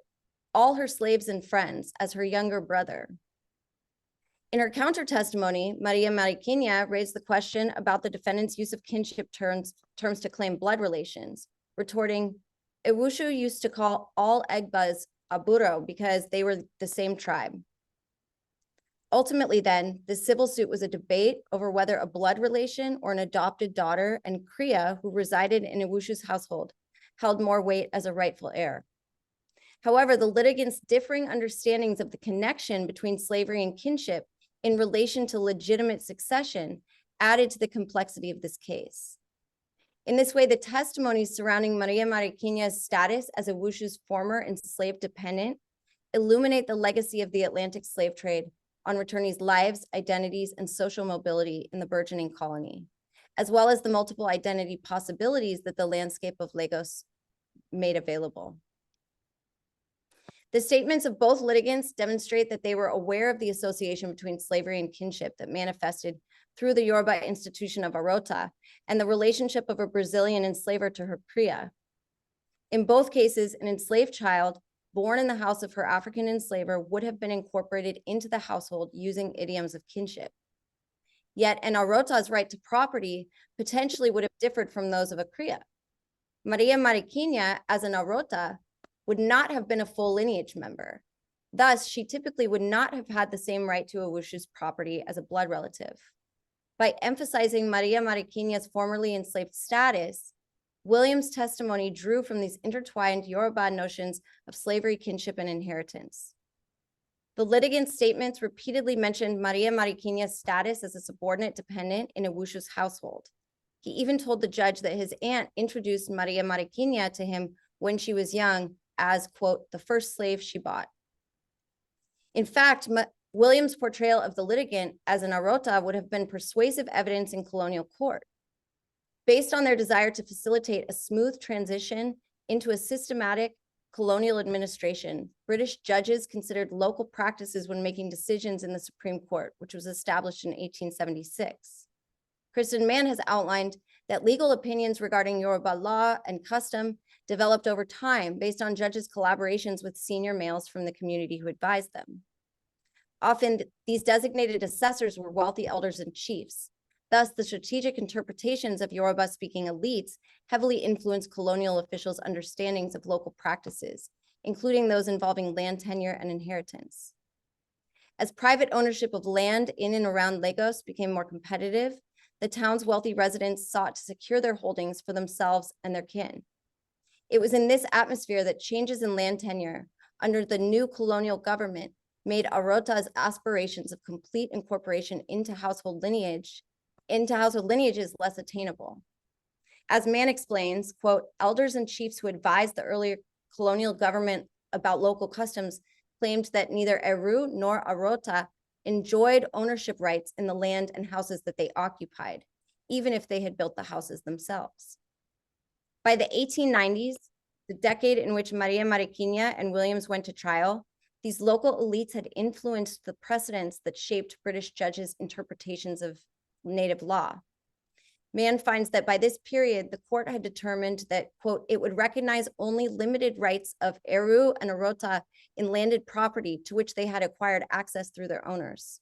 all her slaves and friends as her younger brother. In her counter testimony, Maria Mariquina raised the question about the defendant's use of kinship terms to claim blood relations, retorting, Ewushu used to call all Egbas Aburo because they were the same tribe. Ultimately, then, the civil suit was a debate over whether a blood relation or an adopted daughter and Kriya, who resided in Ewushu's household, held more weight as a rightful heir. However, the litigants' differing understandings of the connection between slavery and kinship in relation to legitimate succession added to the complexity of this case. In this way, the testimonies surrounding Maria Mariquina's status as Ewushu's former enslaved dependent illuminate the legacy of the Atlantic slave trade on returnees' lives, identities, and social mobility in the burgeoning colony, as well as the multiple identity possibilities that the landscape of Lagos made available. The statements of both litigants demonstrate that they were aware of the association between slavery and kinship that manifested through the Yoruba institution of Arota and the relationship of a Brazilian enslaver to her Kriya. In both cases, an enslaved child born in the house of her African enslaver would have been incorporated into the household using idioms of kinship. Yet an Arota's right to property potentially would have differed from those of a Kriya. Maria Mariquina, as an Arota, would not have been a full lineage member. Thus, she typically would not have had the same right to Ewushu's property as a blood relative. By emphasizing Maria Mariquina's formerly enslaved status, Williams' testimony drew from these intertwined Yoruba notions of slavery, kinship, and inheritance. The litigant's statements repeatedly mentioned Maria Mariquina's status as a subordinate dependent in Ewushu's household. He even told the judge that his aunt introduced Maria Mariquina to him when she was young as, quote, the first slave she bought. In fact, Williams' portrayal of the litigant as an Arota would have been persuasive evidence in colonial court. Based on their desire to facilitate a smooth transition into a systematic colonial administration, British judges considered local practices when making decisions in the Supreme Court, which was established in 1876. Kristen Mann has outlined that legal opinions regarding Yoruba law and custom developed over time based on judges' collaborations with senior males from the community who advised them. Often, these designated assessors were wealthy elders and chiefs. Thus, the strategic interpretations of Yoruba-speaking elites heavily influenced colonial officials' understandings of local practices, including those involving land tenure and inheritance. As private ownership of land in and around Lagos became more competitive, the town's wealthy residents sought to secure their holdings for themselves and their kin. It was in this atmosphere that changes in land tenure under the new colonial government made Arota's aspirations of complete incorporation into household lineages less attainable. As Mann explains, quote, elders and chiefs who advised the earlier colonial government about local customs claimed that neither Eru nor Arota enjoyed ownership rights in the land and houses that they occupied, even if they had built the houses themselves. By the 1890s, the decade in which Maria Mariquina and Williams went to trial, these local elites had influenced the precedents that shaped British judges' interpretations of native law. Mann finds that by this period, the court had determined that, quote, it would recognize only limited rights of Eru and Arota in landed property to which they had acquired access through their owners.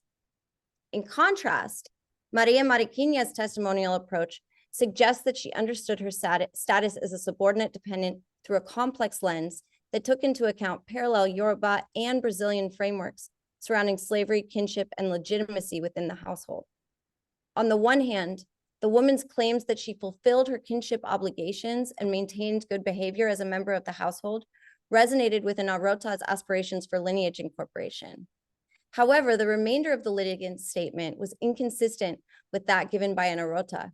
In contrast, Maria Mariquina's testimonial approach suggests that she understood her status as a subordinate dependent through a complex lens that took into account parallel Yoruba and Brazilian frameworks surrounding slavery, kinship, and legitimacy within the household. On the one hand, the woman's claims that she fulfilled her kinship obligations and maintained good behavior as a member of the household resonated with an Arota's aspirations for lineage incorporation. However, the remainder of the litigant's statement was inconsistent with that given by an Arota.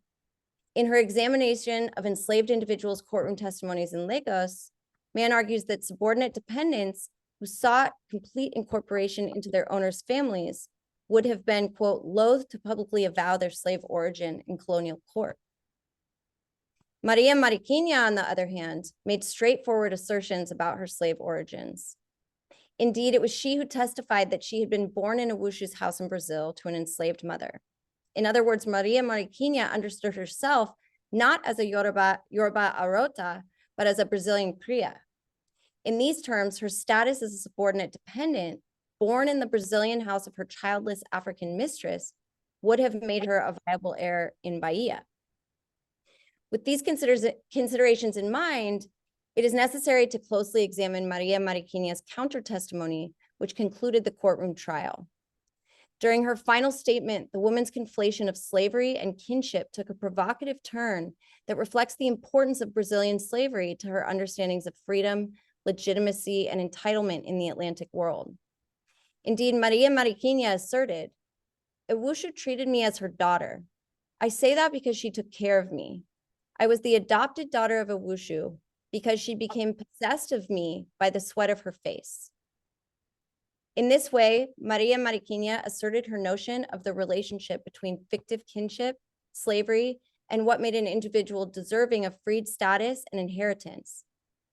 In her examination of enslaved individuals' courtroom testimonies in Lagos, Mann argues that subordinate dependents who sought complete incorporation into their owners' families would have been, quote, loath to publicly avow their slave origin in colonial court. Maria Mariquinha, on the other hand, made straightforward assertions about her slave origins. Indeed, it was she who testified that she had been born in Owusu's house in Brazil to an enslaved mother. In other words, Maria Mariquinha understood herself not as a Yoruba Arota, but as a Brazilian Cria. In these terms, her status as a subordinate dependent, born in the Brazilian house of her childless African mistress, would have made her a viable heir in Bahia. With these considerations in mind, it is necessary to closely examine Maria Mariquinha's counter-testimony, which concluded the courtroom trial. During her final statement, the woman's conflation of slavery and kinship took a provocative turn that reflects the importance of Brazilian slavery to her understandings of freedom, legitimacy, and entitlement in the Atlantic world. Indeed, Maria Mariquinha asserted, "Owusu treated me as her daughter. I say that because she took care of me. I was the adopted daughter of Owusu because she became possessed of me by the sweat of her face." In this way, Maria Mariquinha asserted her notion of the relationship between fictive kinship, slavery, and what made an individual deserving of freed status and inheritance.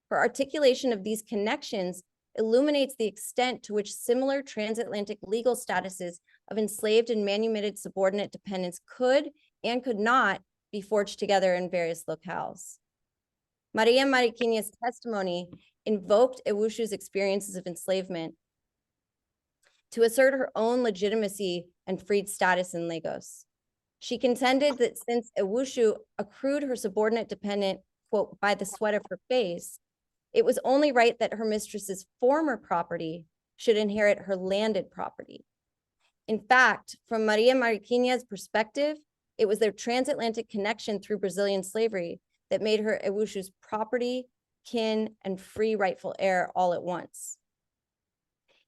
Her articulation of these connections illuminates the extent to which similar transatlantic legal statuses of enslaved and manumitted subordinate dependents could and could not be forged together in various locales. Maria Mariquinha's testimony invoked Owusu's experiences of enslavement to assert her own legitimacy and freed status in Lagos. She contended that since Owusu accrued her subordinate dependent, quote, by the sweat of her face, it was only right that her mistress's former property should inherit her landed property. In fact, from Maria Mariquinha's perspective, it was their transatlantic connection through Brazilian slavery that made her Owusu's property, kin, and free rightful heir all at once.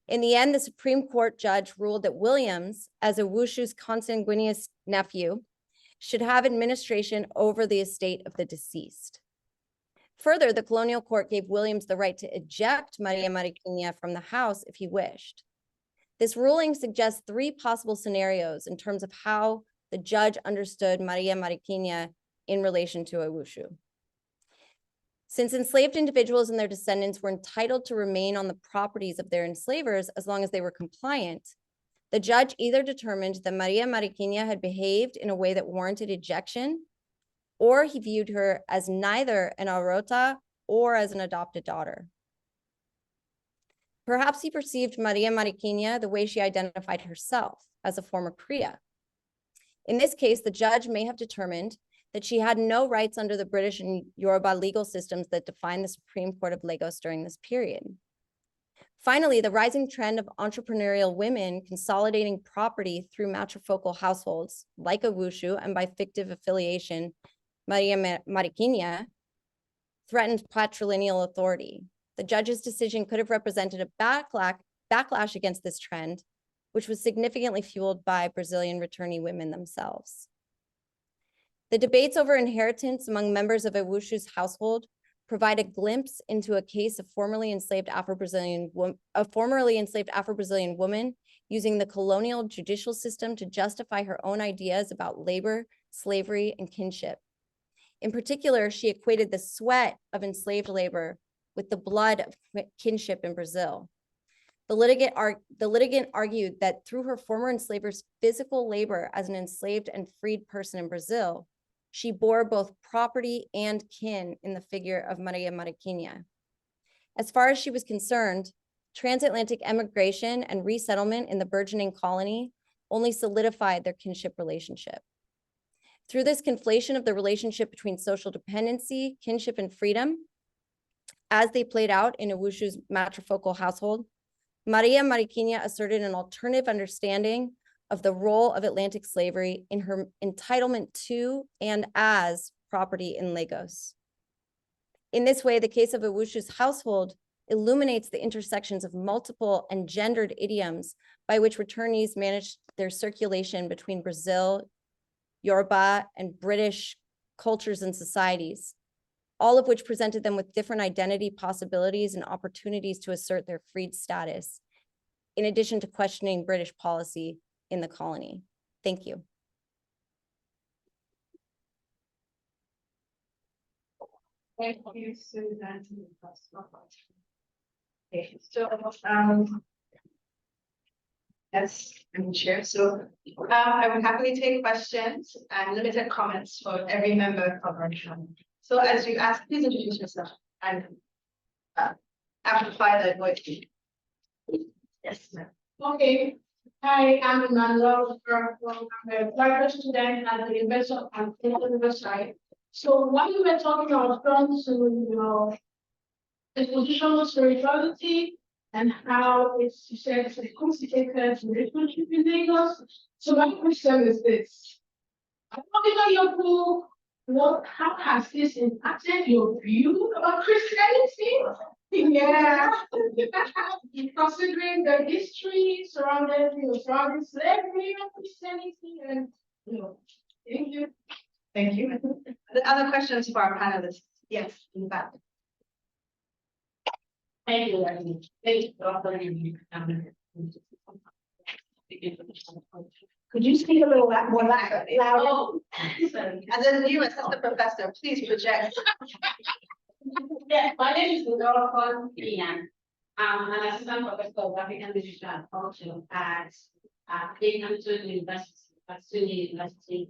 In the end, the Supreme Court judge ruled that Williams, as Owusu's consanguineous nephew, should have administration over the estate of the deceased. Further, the colonial court gave Williams the right to eject Maria Mariquinha from the house if he wished. This ruling suggests three possible scenarios in terms of how the judge understood Maria Mariquinha in relation to Owusu. Since enslaved individuals and their descendants were entitled to remain on the properties of their enslavers as long as they were compliant, the judge either determined that Maria Mariquinha had behaved in a way that warranted ejection, or he viewed her as neither an Arota or as an adopted daughter. Perhaps he perceived Maria Mariquinha the way she identified herself, as a former Cria. In this case, the judge may have determined that she had no rights under the British and Yoruba legal systems that defined the Supreme Court of Lagos during this period. Finally, the rising trend of entrepreneurial women consolidating property through matrifocal households, like Owusu, and by fictive affiliation, Maria Mariquinha, threatened patrilineal authority. The judge's decision could have represented a backlash against this trend, which was significantly fueled by Brazilian returnee women themselves. The debates over inheritance among members of Owusu's household provide a glimpse into a case of formerly enslaved Afro-Brazilian woman using the colonial judicial system to justify her own ideas about labor, slavery, and kinship. In particular, she equated the sweat of enslaved labor with the blood of kinship in Brazil. The litigant argued that through her former enslaver's physical labor as an enslaved and freed person in Brazil, she bore both property and kin in the figure of Maria Mariquinha. As far as she was concerned, transatlantic emigration and resettlement in the burgeoning colony only solidified their kinship relationship. Through this conflation of the relationship between social dependency, kinship, and freedom, as they played out in Owusu's matrifocal household, Maria Mariquinha asserted an alternative understanding of the role of Atlantic slavery in her entitlement to and as property in Lagos. In this way, the case of Owusu's household illuminates the intersections of multiple and gendered idioms by which returnees manage their circulation between Brazil, Yoruba, and British cultures and societies, all of which presented them with different identity possibilities and opportunities to assert their freed status, in addition to questioning British policy in the colony. Thank you. Thank you, Susan. Okay, so, yes, I'm chair. So, I would happily take questions and limited comments for every member of our panel. So, as you ask, please introduce yourself and amplify the voice. Yes, ma'am. Okay, hi, I'm Emmanuel from a graduate student at the University of Riverside. So when we were talking about terms to the position of spirituality and how it's, you said, it's a complicated relationship in Lagos. So my question is this: I know in your book, how has this impacted your view about Christianity? Yeah, considering the history surrounding slavery and Christianity, and thank you. Thank you. The other questions for our panelists? Yes, in fact. Thank you, Leslie. Thank you for offering me. Could you speak a little more louder? Oh, sorry. And then you, assistant professor, please project. Yeah, my name is Laura Ian. I'm an assistant professor of African literature and culture at Cambridge University, at SUNY University,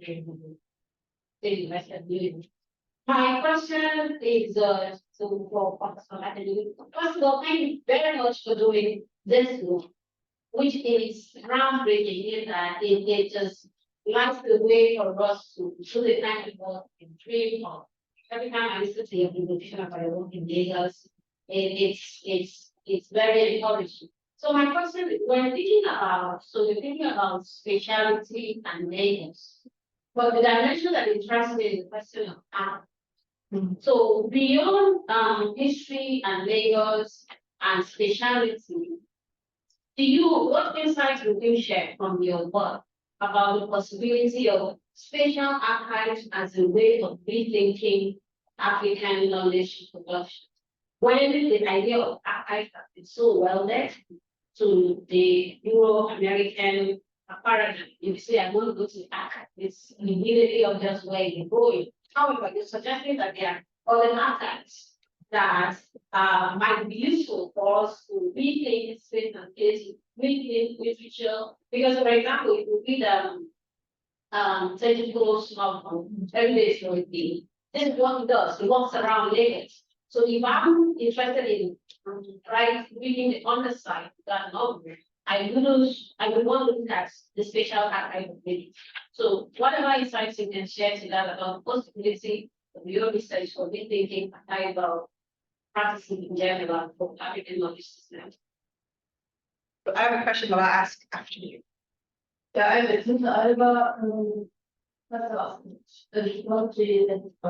State University of New York. My question is for Professor Matthew. First of all, thank you very much for doing this book, which is groundbreaking in that it just lights the way for us to do the kind of work and dream of. Every time I listen to your presentation about your work in Lagos, it's very encouraging. So my question is, when thinking about, you're thinking about speciality and Lagos, but the dimension that interests me is the question of art. So beyond history and Lagos and speciality, what insights would you share from your work about the possibility of spatial archives as a way of rethinking African knowledge production? When the idea of archives has been so welded to the Euro-American paradigm, you say, I'm going to go to the archive, it's immediately obvious where you're going. However, you're suggesting that there are other archives that might be useful for us to rethink space and place, rethink literature. Because, for example, if you read Teddy's novel, Everyday Story, this is what he does. He walks around Lagos. So if I'm interested in reading the underside of that novel, I would want to look at the spatial archive of Lagos. So whatever insights you can share to that about the possibility of your research for rethinking about practicing in general for African knowledge systems. I have a question that I'll ask after you. Ja, wir sind selber, ich wollte jetzt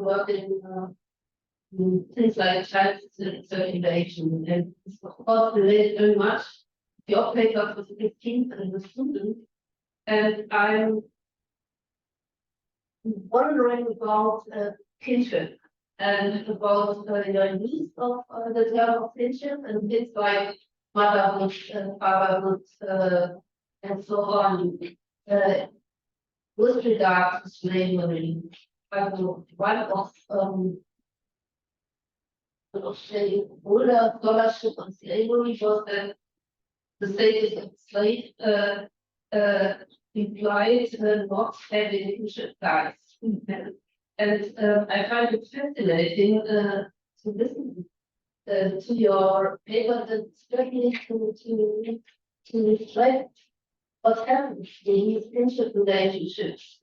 work in things like child circulation, and it's of course related very much. The operator was 15 and the student, and I'm wondering about kinship and about your use of the term of kinship and things like motherhood and fatherhood and so on. With regard to slavery, one of the older scholarship on slavery was that the status of slave implied not having kinship ties. And I find it fascinating to listen to your paper that struggling to reflect what happens in these kinship relationships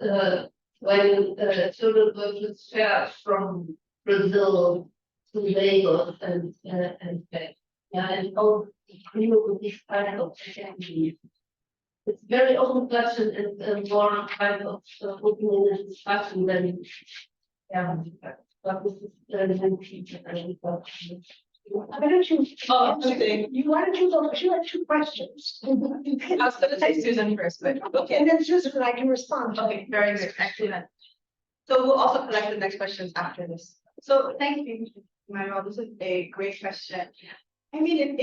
when children go transferred from Brazil to Lagos and back. Yeah, and how deal with this kind of family. It's very open question and more kind of open in a discussion than But this is the future. Why don't you? Oh, okay. Why don't you go, you had two questions. I was gonna say Susan first, but okay. And then Susan and I can respond. Okay, very good, excellent. So we'll also collect the next questions after this. So thank you, Manuel. This is a great question. I mean,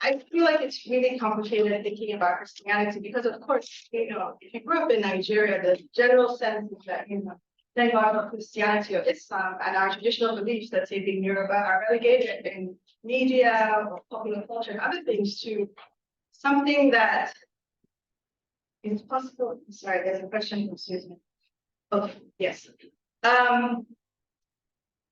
I feel like it's really complicated thinking about Christianity because, of course, you know, if you grew up in Nigeria, the general sense is that, you know, thank God for Christianity or Islam and our traditional beliefs that say being Yoruba are relegated in media or popular culture and other things to something that is possible. Sorry, there's a question from Susan. Oh, yes. Our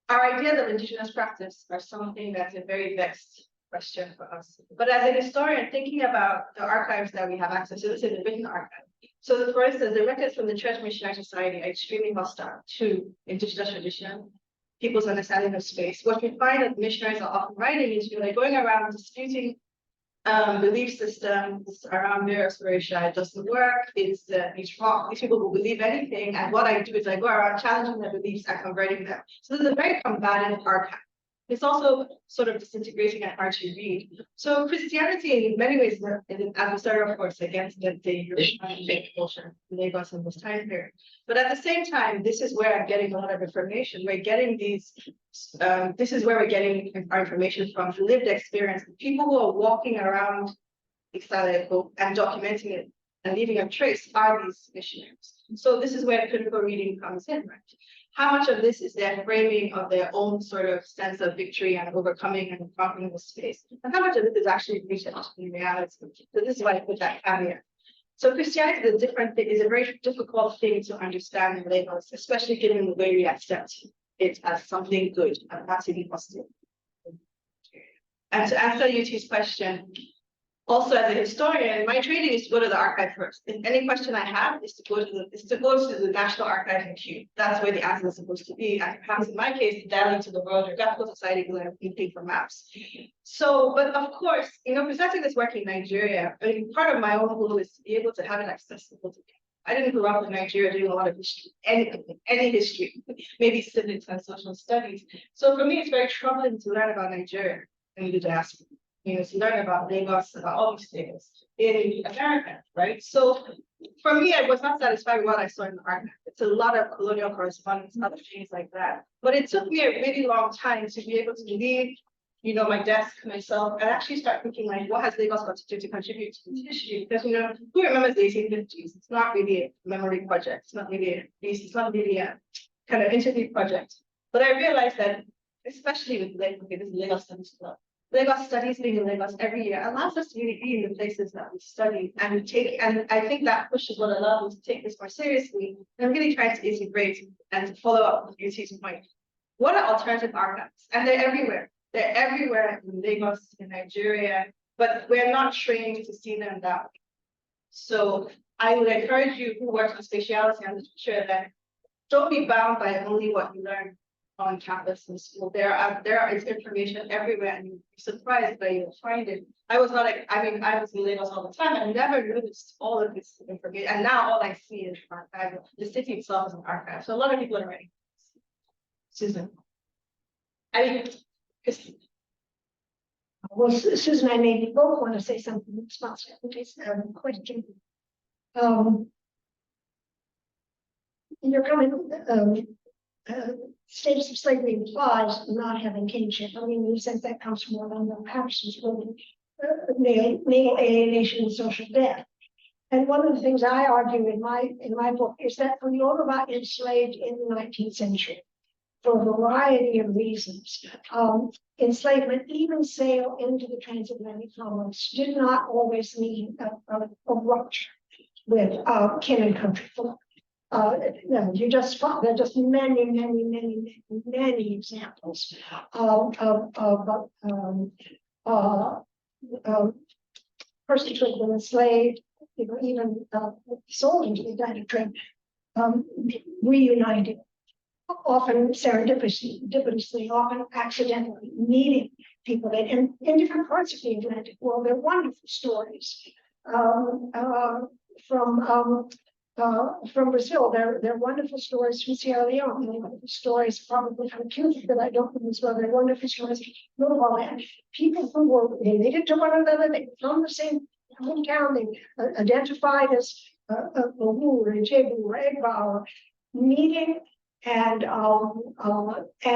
ideas of indigenous practice are something that's a very vexed question for us. But as a historian, thinking about the archives that we have access to, this is the written archive. So for instance, the records from the Church Missionary Society are extremely hostile to indigenous tradition, people's understanding of space. What we find that missionaries are often writing is they're going around disputing belief systems around their spiritual. It doesn't work, it's wrong. These people will believe anything, and what I do is I go around challenging their beliefs and converting them. So there's a very combative archive. It's also sort of disintegrating and hard to read. So Christianity, in many ways, is an adversarial force against the European culture, Lagos in this time period. But at the same time, this is where I'm getting a lot of information. We're getting these. This is where we're getting our information from lived experience. People who are walking around Ixtaleco and documenting it and leaving a trace are these missionaries. So this is where critical reading comes in, right? How much of this is their framing of their own sort of sense of victory and overcoming and conquering the space? And how much of it is actually rooted in reality? So this is why I put that caveat. So Christianity is a different thing, is a very difficult thing to understand in Lagos, especially given the way we accept it as something good and not to be positive. And to answer UT's question, also as a historian, my training is to go to the archive first. If any question I have is to go to the National Archive in Kew. That's where the answer is supposed to be. And perhaps in my case, dialing to the World Geographical Society and looking for maps. So, but of course, you know, presenting this work in Nigeria, I mean, part of my own goal is to be able to have it accessible to people. I didn't grow up in Nigeria doing a lot of history, any history, maybe civics and social studies. So for me, it's very troubling to learn about Nigeria and the diaspora. You know, to learn about Lagos, about all these things in America, right? So for me, I was not satisfied with what I saw in the archive. It's a lot of colonial correspondence and other things like that. But it took me a really long time to be able to leave, you know, my desk, myself, and actually start thinking like, what has Lagos got to do to contribute to the history? Because, you know, who remembers the 1850s? It's not really a memory project. It's not really a kind of interview project. But I realized that, especially with Lagos, okay, this is Lagos Studies Club. Lagos Studies being in Lagos every year allows us to really be in the places that we study and take, and I think that pushes what allowed me to take this more seriously and really trying to integrate and to follow up with UT's point. What are alternative archives? And they're everywhere. They're everywhere in Lagos, in Nigeria, but we're not trained to see them that way. So I would encourage you who work on spatiality and literature that don't be bound by only what you learn on campus and school. There is information everywhere, and you'll be surprised where you'll find it. I was in Lagos all the time, and I never noticed all of this information. And now all I see is archive. The city itself is an archive. So a lot of people are writing. Susan. Well, Susan, I maybe both want to say something in response to this question. You're coming. Status of slavery implies not having kinship. I mean, in the sense that comes from one of the Patterson's building, male alienation and social death. And one of the things I argue in my book is that for Yoruba enslaved in the 19th century, for a variety of reasons, enslavement, even sale into the transatlantic commerce, did not always mean a rupture with kin and country. No, there are just many examples of persons who have been enslaved, you know, even sold into the Atlantic trade, reunited, often serendipitously, often accidentally, meeting people in different parts of the Atlantic world. They're wonderful stories from from Brazil. They're wonderful stories from Sierra Leone. They're wonderful stories probably from Cuba that I don't know as well. They're wonderful stories from Motherland. People who were related to one another, they were from the same hometown, they identified as Ohu or Ijebu or Egba, or meeting and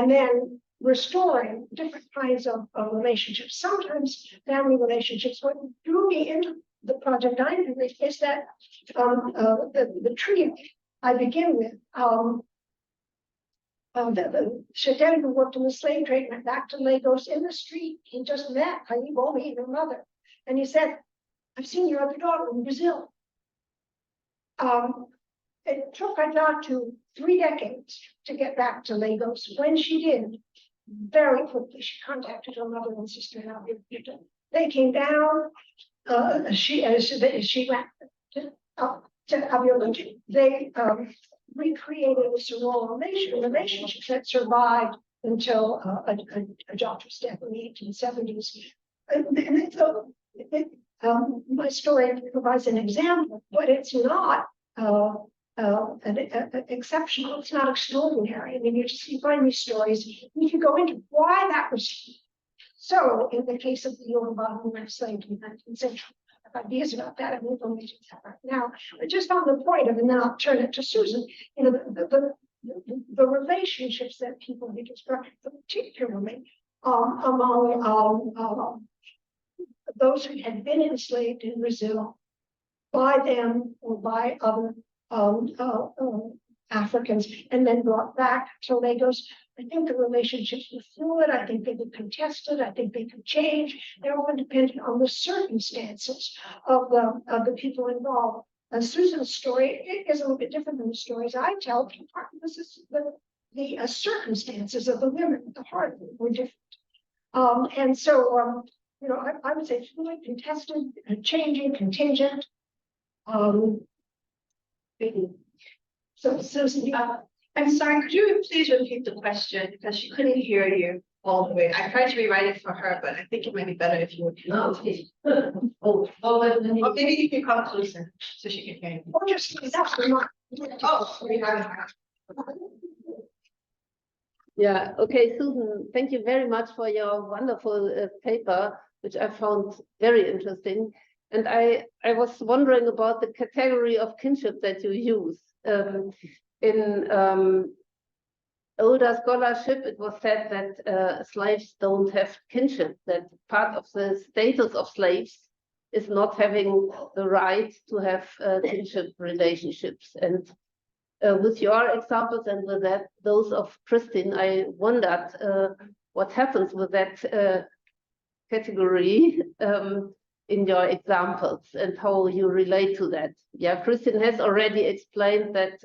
then restoring different kinds of relationships, sometimes family relationships. What drew me into the project I do is that the trio I begin with, the Shaderi who worked in the slave trade went back to Lagos in the street. He just met Kaibomi, her mother, and he said, "I've seen your other daughter in Brazil." It took Adatu 3 decades to get back to Lagos. When she did, very quickly, she contacted her mother and sister in Abuja. They came down. She went to Abuja. They recreated a sororal relationship that survived until Adatu's death in the 1870s. And so my story provides an example, but it's not exceptional. It's not extraordinary. I mean, you find these stories. You can go into why that was so in the case of the Yoruba who were enslaved in the 19th century. I have ideas about that. I'm implementing that right now. But just on the point of, and then I'll turn it to Susan. You know, the relationships that people need to structure, particularly among those who had been enslaved in Brazil by them or by other Africans and then brought back to Lagos. I think the relationships were fluid. I think they were contested. I think they could change. They're all dependent on the circumstances of the people involved. Susan's story is a little bit different than the stories I tell. This is the circumstances of the women, the heart were different. And so, you know, I would say fluid, contested, changing, contingent. So Susan, I'm sorry, could you please repeat the question because she couldn't hear you all the way. I tried to rewrite it for her, but I think it might be better if you would. Or maybe you can come closer so she can hear you. or just that's not. Oh, we have it. Yeah, okay, Susan, thank you very much for your wonderful paper, which I found very interesting. And I was wondering about the category of kinship that you use. In older scholarship, it was said that slaves don't have kinship, that part of the status of slaves is not having the right to have kinship relationships. And with your examples and with that, those of Christine, I wondered what happens with that category in your examples and how you relate to that. Yeah, Christine has already explained that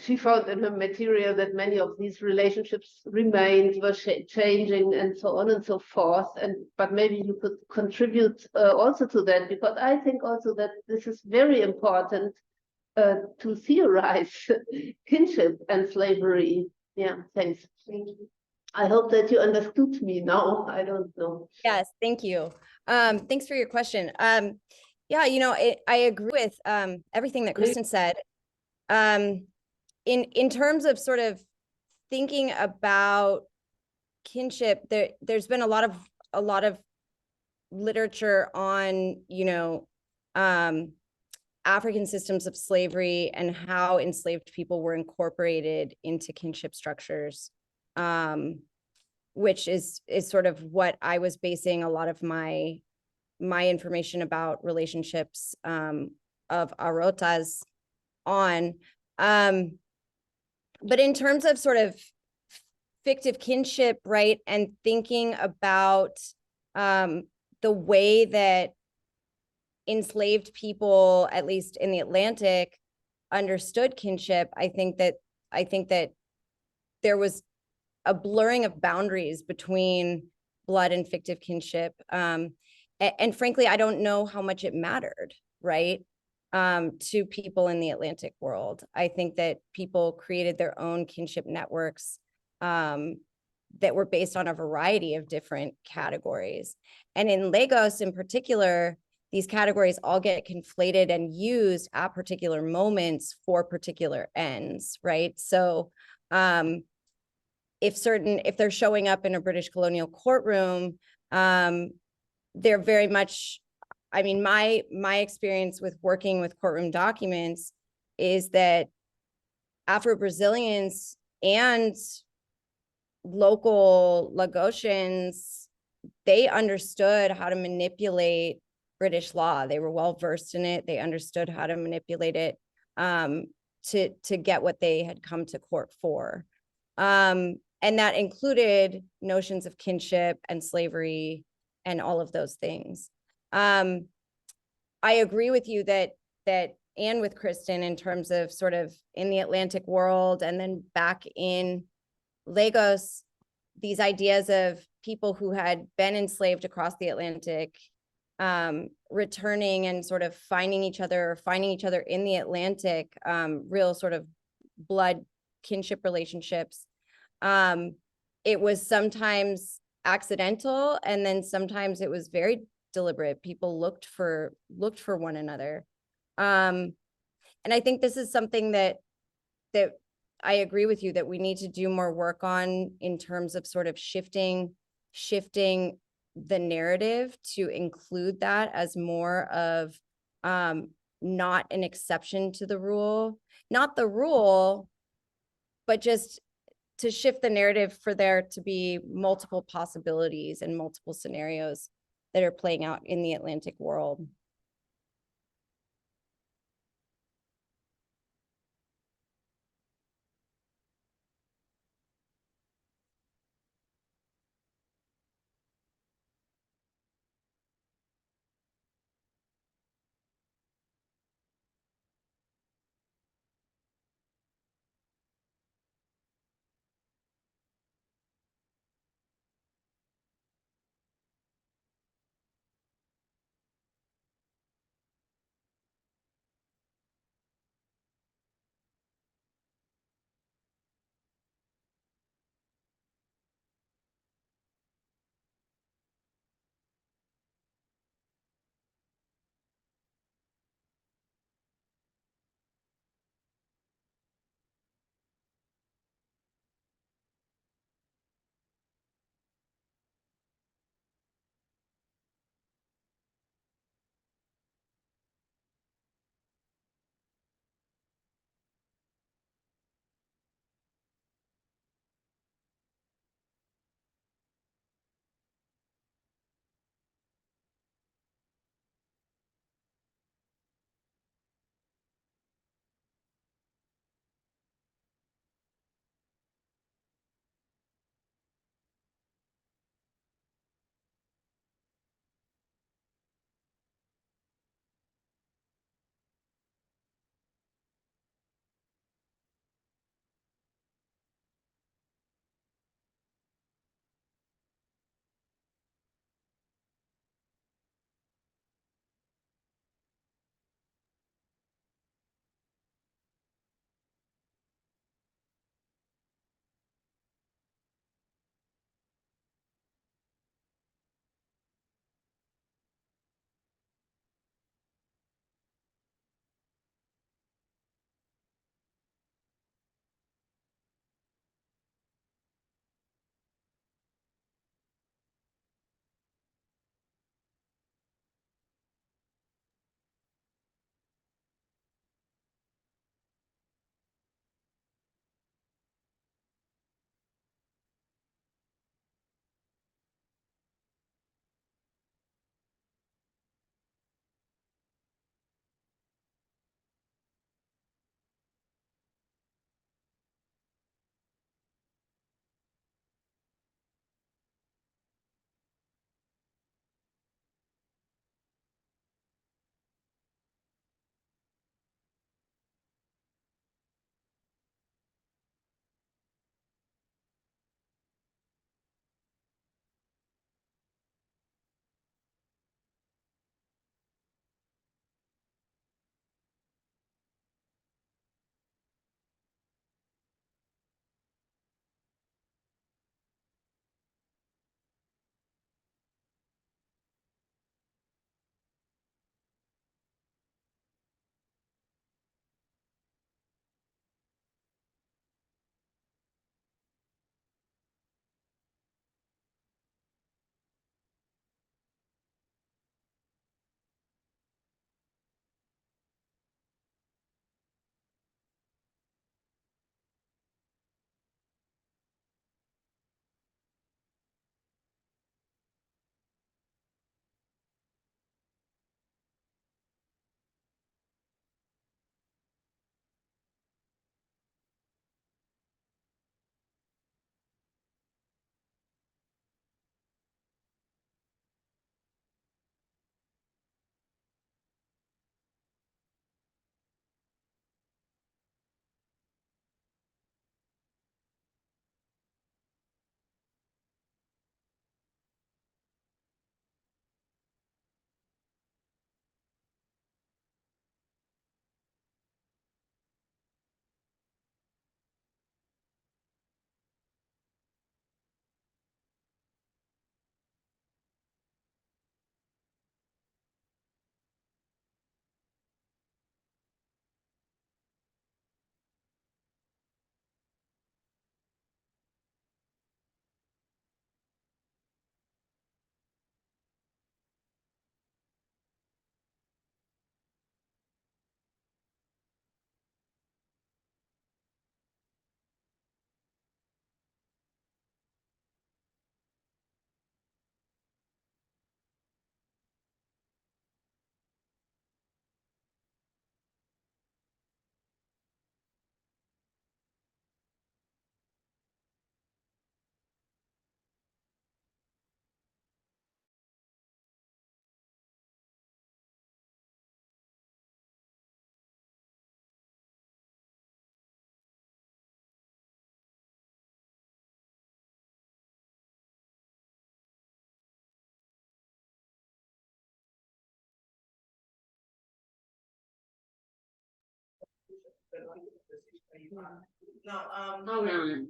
she found in her material that many of these relationships remained, were changing and so on and so forth. But maybe you could contribute also to that, because I think also that this is very important to theorize kinship and slavery. Yeah, thanks. Thank you. I hope that you understood me now. I don't know. Yes, thank you. Thanks for your question. Yeah, you know, I agree with everything that Kristen said. In terms of sort of thinking about kinship, there's been a lot of literature on, you know, African systems of slavery and how enslaved people were incorporated into kinship structures. Which is sort of what I was basing a lot of my information about relationships of Arotas on. But in terms of sort of fictive kinship, right, and thinking about the way that enslaved people, at least in the Atlantic, understood kinship, I think that there was a blurring of boundaries between blood and fictive kinship. And frankly, I don't know how much it mattered, right, to people in the Atlantic world. I think that people created their own kinship networks that were based on a variety of different categories. And in Lagos in particular, these categories all get conflated and used at particular moments for particular ends, right? So if they're showing up in a British colonial courtroom, they're very much, I mean, my experience with working with courtroom documents is that Afro-Brazilians and local Lagosians, they understood how to manipulate British law. They were well versed in it. They understood how to manipulate it to get what they had come to court for. And that included notions of kinship and slavery and all of those things. I agree with you that and with Kristen in terms of sort of in the Atlantic world and then back in Lagos, these ideas of people who had been enslaved across the Atlantic, returning and sort of finding each other in the Atlantic, real sort of blood kinship relationships. It was sometimes accidental, and then sometimes it was very deliberate. People looked for one another. And I think this is something that I agree with you that we need to do more work on in terms of sort of shifting the narrative to include that as more of not an exception to the rule, not the rule, but just to shift the narrative for there to be multiple possibilities and multiple scenarios that are playing out in the Atlantic world. Now, Hold on.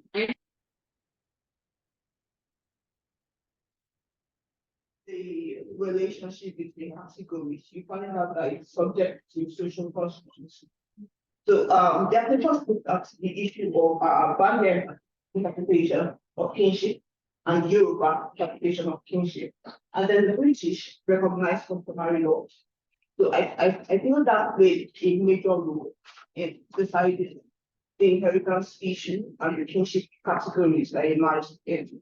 the relationship between categories, you find out that it's subject to social constructs. So, the papers looked at the issue of Banyan interpretation of kinship and Yoruba interpretation of kinship, and then the British recognized customary law. So I feel that played a major role in deciding the inheritance issue and the kinship categories that emerged in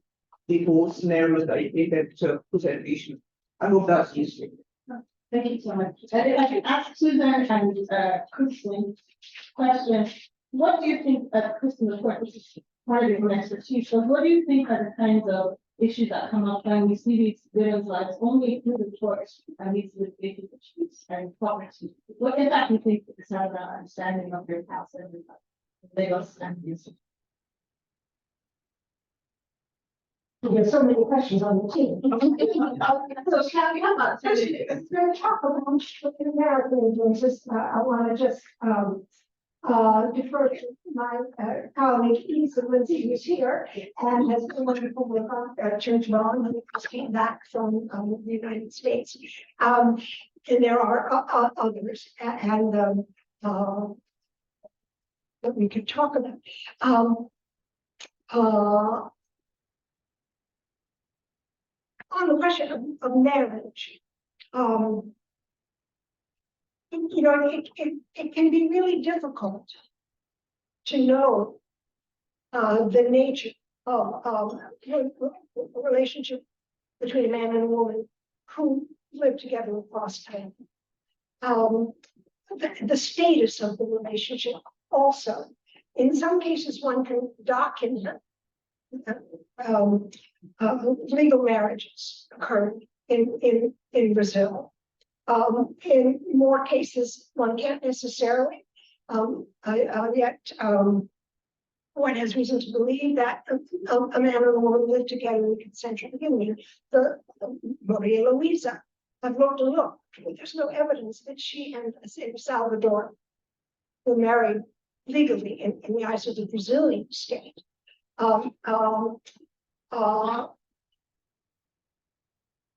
the whole scenario that you needed to presentation. I hope that's useful. Thank you so much. I can ask Susan and Kristen question. What do you think, Kristen, of course, this is part of your expertise, but what do you think are the kinds of issues that come up when we see these women's lives only through the courts and these litigation issues and property? What impact do you think it's not about understanding of your house and legal standards? There's so many questions on the team. So shall we have a It's very tough about the American just I want to just defer to my colleague Lisa Lindsay, who's here and has been wonderful with Church Lawn, who just came back from the United States. And there are others and that we could talk about. On the question of marriage, you know, it can be really difficult to know the nature of a relationship between a man and a woman who live together across time. The status of the relationship also. In some cases, one can document legal marriages occurred in Brazil. In more cases, one can't necessarily, yet one has reason to believe that a man and a woman live together in consensual union. The Maria Luisa, I've looked and looked, there's no evidence that she and Salvador were married legally in the eyes of the Brazilian state.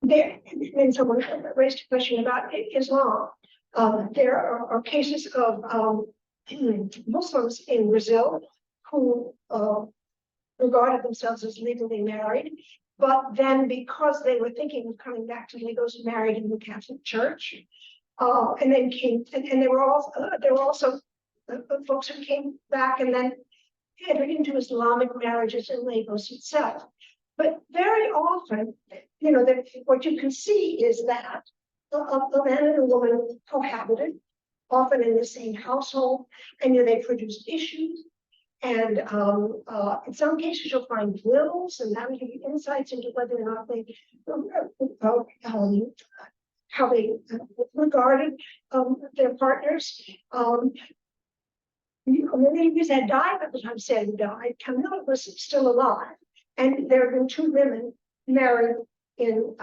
Then someone raised a question about Islam. There are cases of Muslims in Brazil who regarded themselves as legally married, but then because they were thinking of coming back to Lagos, married in the Catholic Church, and then came, and there were also folks who came back and then entered into Islamic marriages in Lagos itself. But very often, you know, what you can see is that a man and a woman cohabited, often in the same household, and they produced issues. And in some cases, you'll find wills, and that will give you insights into whether or not they how they regarded their partners. Many of these had died at the time Sam died. Camilla was still alive, and there have been two women married in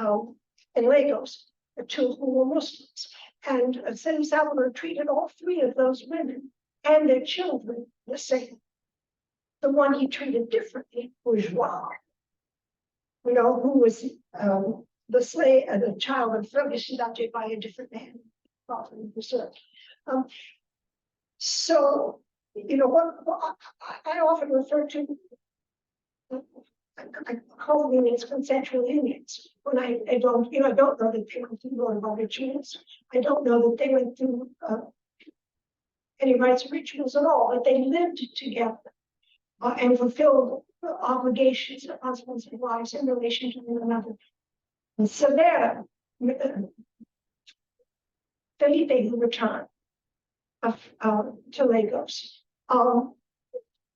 Lagos, two who were Muslims. And Sam Salvador treated all three of those women and their children the same. The one he treated differently was Joao, you know, who was the slave and the child of Felicidade by a different man, often preserved. So, you know, what I often refer to, I call unions consensual unions. When I don't, you know, I don't know that they went through law rituals. I don't know that they went through any rites or rituals at all, but they lived together and fulfilled obligations and husbands and wives in relation to one another. And Severa, Felipe, who returned to Lagos,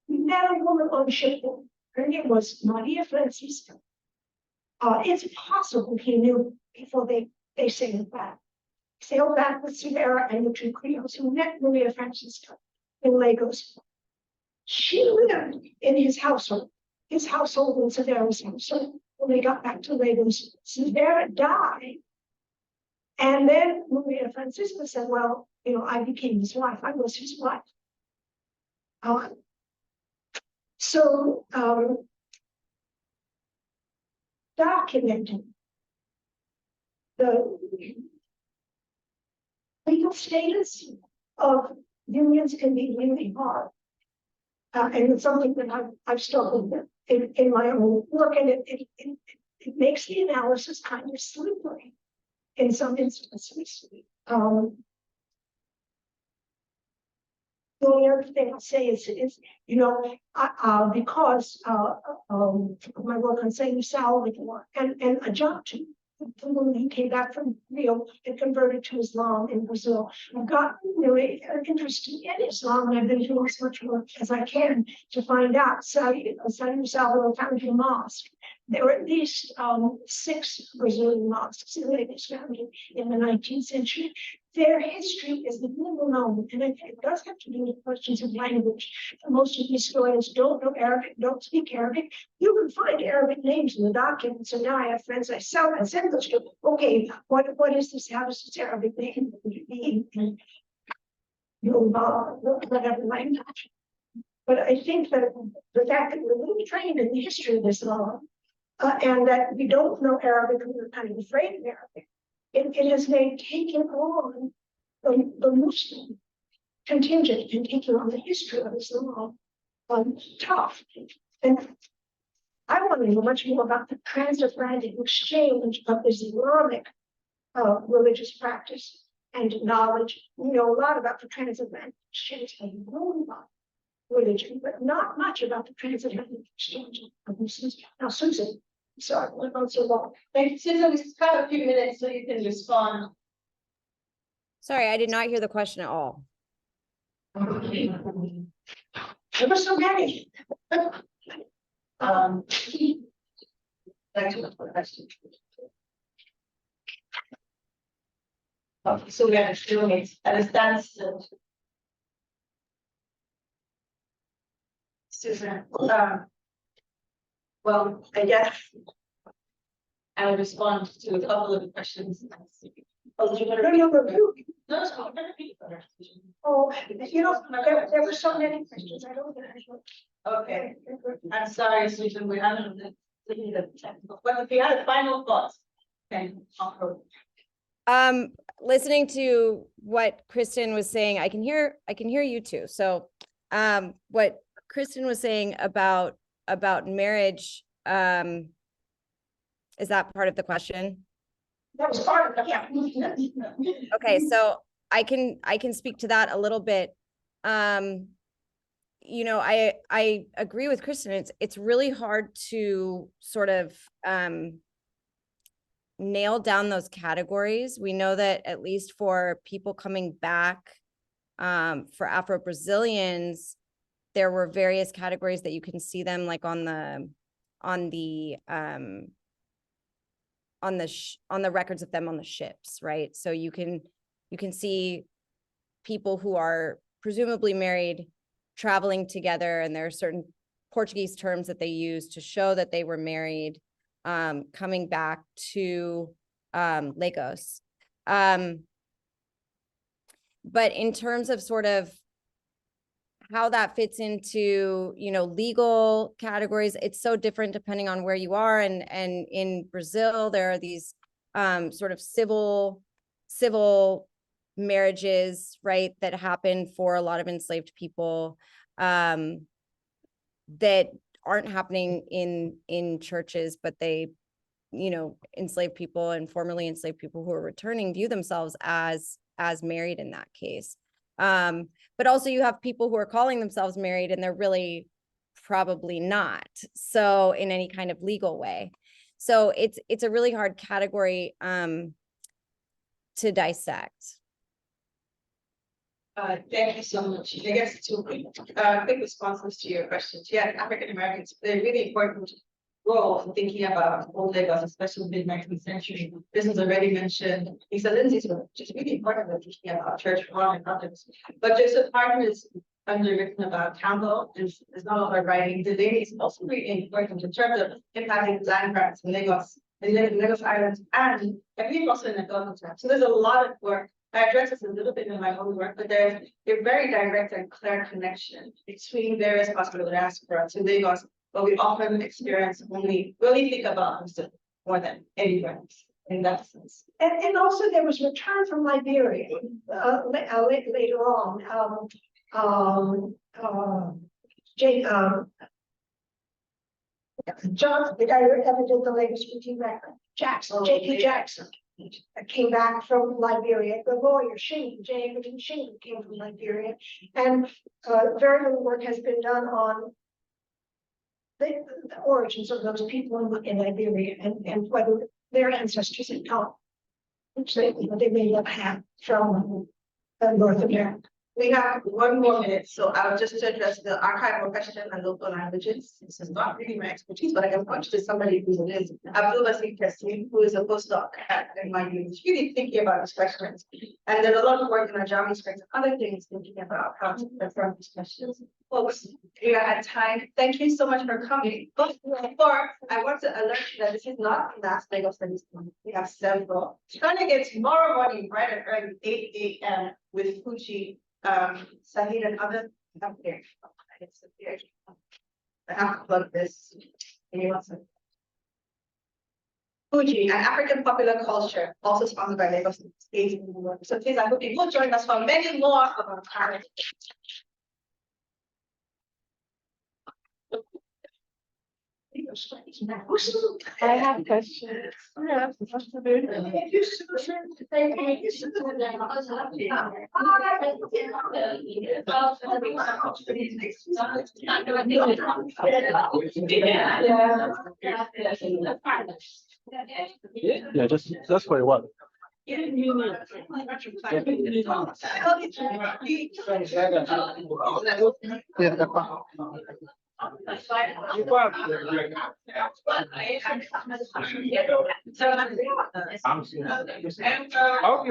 met a woman on shipboard. Her name was Maria Francisca. It's possible he knew before they sailed back. Sailed back with Severa and the two Creoles who met Maria Francisca in Lagos. She lived in his household and Severa's household. When they got back to Lagos, Severa died. And then Maria Francisca said, well, you know, I became his wife. I was his wife. So, documenting the legal status of unions can be really hard. And it's something that I've struggled with in my own work, and it makes the analysis kind of slippery in some instances. The only other thing I'll say is you know, because my work on Salon before, and a job to the woman who came back from Rio and converted to Islam in Brazil. I've got really interested in Islam, and I've been doing as much work as I can to find out. So, Salvador founded a mosque. There were at least 6 Brazilian mosques in the 19th century. Their history is little known, and I think it does have to do with questions of language. Most of these historians don't know Arabic, don't speak Arabic. You can find Arabic names in the documents, and now I have friends I send those to. Okay, what is this? How does this Arabic name mean? Whatever language. But I think that the fact that we're really trained in the history of Islam, and that we don't know Arabic, and we're kind of afraid of Arabic, it has made taking on the Muslim contingent and taking on the history of Islam tough. And I want to know much more about the transatlantic exchange of Islamic religious practice and knowledge. We know a lot about the transatlantic exchange of religion, but not much about the transatlantic exchange of Muslims. Now, Susan, sorry, we're not so long. Thank you, Susan. We just have a few minutes so you can respond. Sorry, I did not hear the question at all. There were so many. Thank you for the question. Okay, so we are doing it at a standstill. Susan, well, I guess I will respond to a couple of the questions. Oh, did you want to repeat? No, it's not. Oh, there were so many questions. I don't know. Okay, I'm sorry, Susan, we haven't taken the technical, but if you had a final thought, then I'll go. Listening to what Kristen was saying, I can hear you too. So, what Kristen was saying about marriage, is that part of the question? That was part of it, yeah. Okay, so I can speak to that a little bit. I agree with Kristen. It's really hard to sort of nail down those categories. We know that at least for people coming back, for Afro-Brazilians, there were various categories that you can see them like on the records of them on the ships, right? So you can see people who are presumably married traveling together, and there are certain Portuguese terms that they use to show that they were married, coming back to Lagos. But in terms of sort of how that fits into, legal categories, it's so different depending on where you are. And in Brazil, there are these sort of civil marriages, right, that happen for a lot of enslaved people, that aren't happening in churches, but they, enslaved people and formerly enslaved people who are returning view themselves as married in that case. But also you have people who are calling themselves married and they're really probably not, so in any kind of legal way. So it's a really hard category to dissect. Thank you so much. I guess 2 quick responses to your questions. Yeah, African Americans play a really important role in thinking about old Lagos, especially mid-19th century. This was already mentioned. Lisa Lindsay's work, which is really important in thinking about church reform and others. But Joseph Harden is underwritten about Campbell, is not all about writing. The lady is also really important in terms of impacting land grants in Lagos, Island, and I believe also in the government. So there's a lot of work I address this a little bit in my own work, but there's a very direct and clear connection between various parts of the diaspora to Lagos, but we often experience when we really think about Mr. more than anywhere else in that sense. And also there was return from Liberia, later on, Jake, John, the guy who ever did the latest routine record, Jackson, J.P. Jackson, came back from Liberia. The lawyer, J. Shingle came from Liberia. And very little work has been done on the origins of those people in Liberia and whether their ancestors had come, which they may have had from North America. We have 1 more minute, so I'll just to address the archival question and local languages. This is not really my expertise, but I can point to somebody who is Abdul Basir Kassim, who is a postdoc at NYU, who's really thinking about these questions. And there's a lot of work in Ajami Springs and other things thinking about how to confront these questions. Folks, we are at time. Thank you so much for coming. But before, I want to alert you that this is not the last Lagos Studies Month. We have several. Trying to get tomorrow morning, bright and early, 8 a.m. with Fuji. Sahid and other up there. I have to plug this. Fuji, an African popular culture, also sponsored by Lagos State. So please, I hope you will join us for many more of our parents. I have questions. Yeah, just for a while. Yeah.